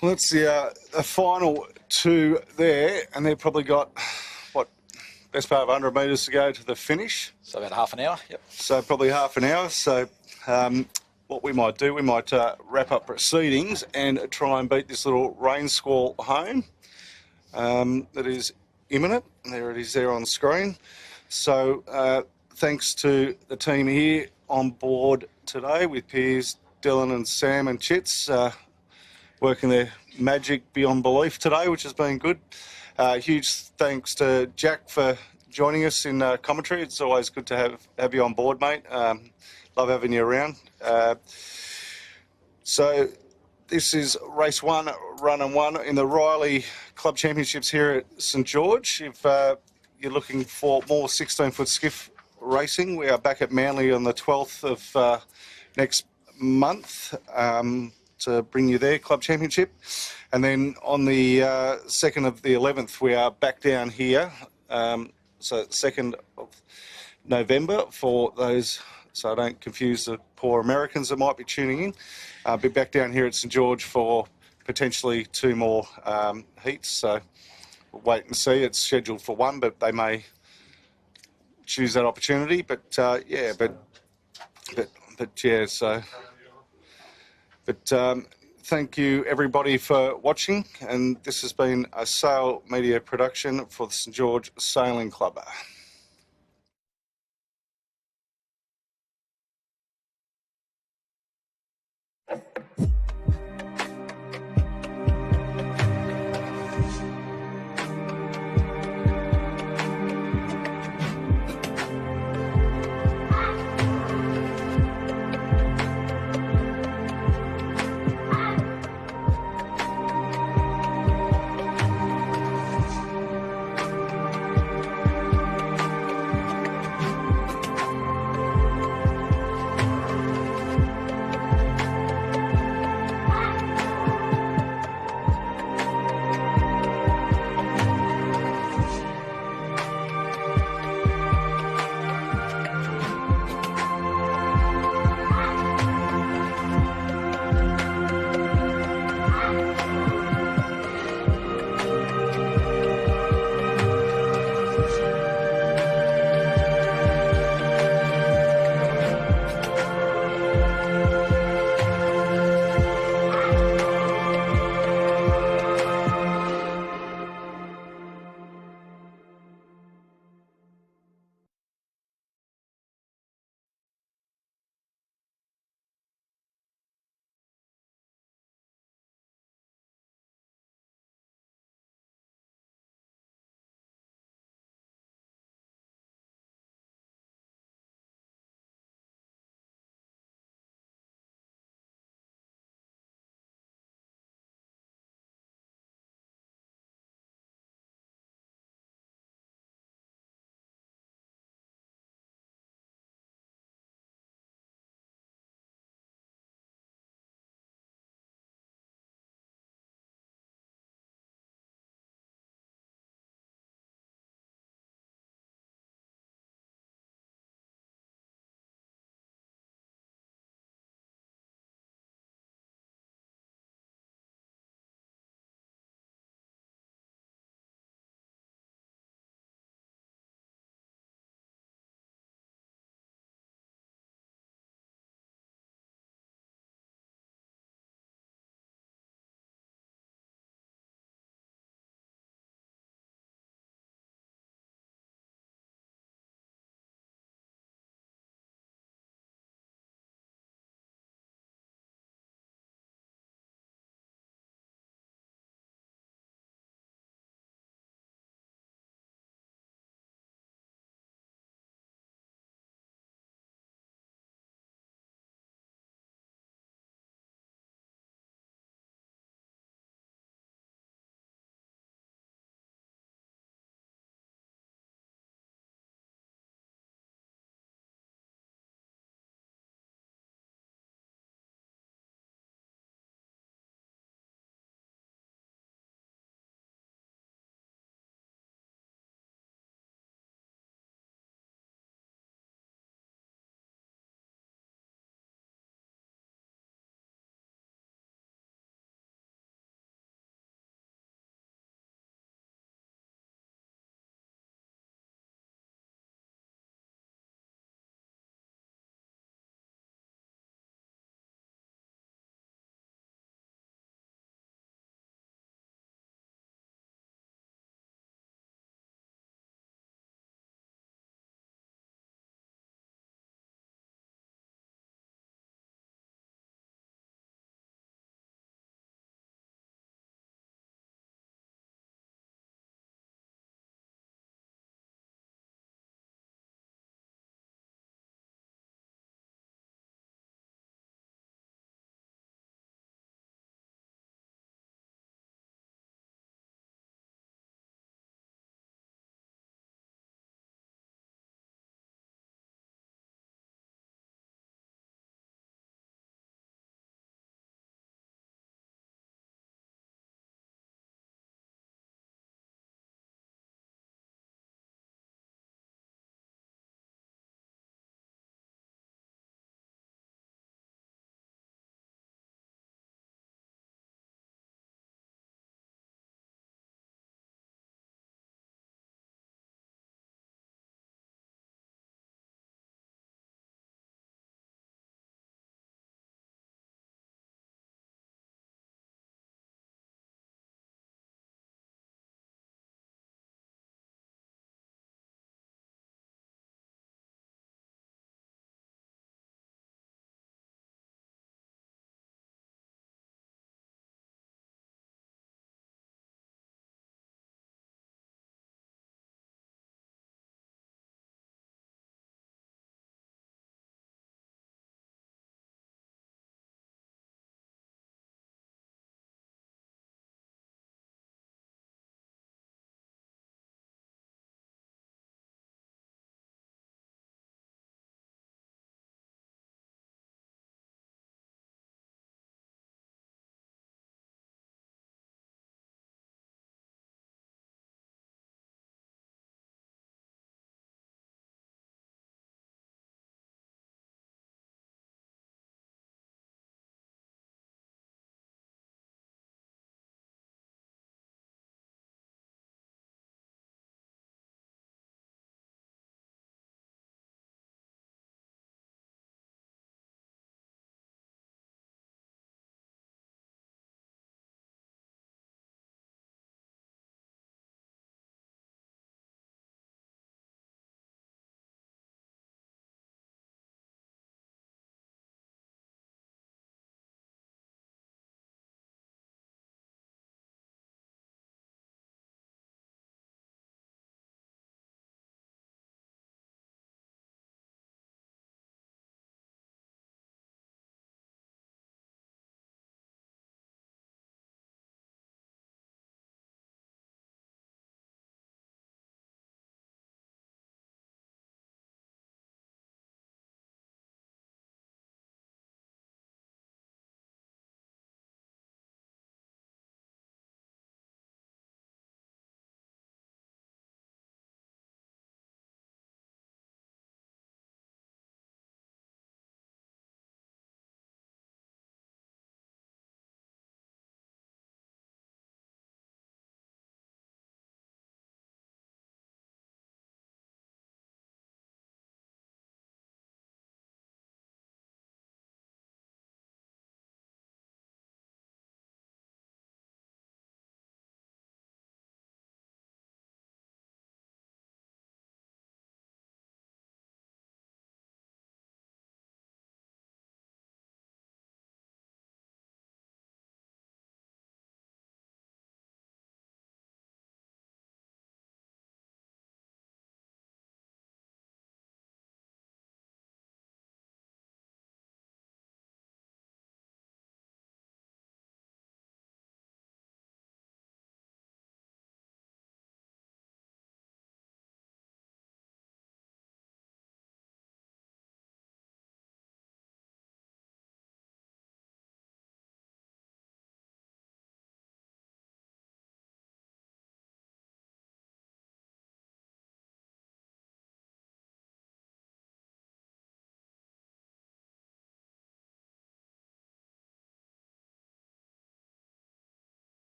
Well, that's the final 2 there, and they've probably got, best part of 100 metres to go to the finish. So about half an hour, yep. So probably half an hour. So what we might do, we might wrap up proceedings and try and beat this little rain squall home that is imminent. There it is there on screen. So thanks to the team here on board today with Piers, Dylan and Sam and Chits, working their magic beyond belief today, which has been good. Huge thanks to Jack for joining us in commentary. It's always good to have you on board, mate. Love having you around. So this is race 1, run and 1 in the Riley Club Championships here at St George. If you're looking for more 16-foot skiff racing, we are back at Manly on the 12th of next month. To bring you there, Club Championship. And then on the 2nd of the 11th, we are back down here. So 2nd of November for those, so I don't confuse the poor Americans that might be tuning in. I'll be back down here at St George for potentially 2 more heats. So we'll wait and see. It's scheduled for 1, but they may choose that opportunity. But yeah, but yeah, so... But thank you, everybody, for watching. And this has been a Sail Media production for the St George Sailing Club.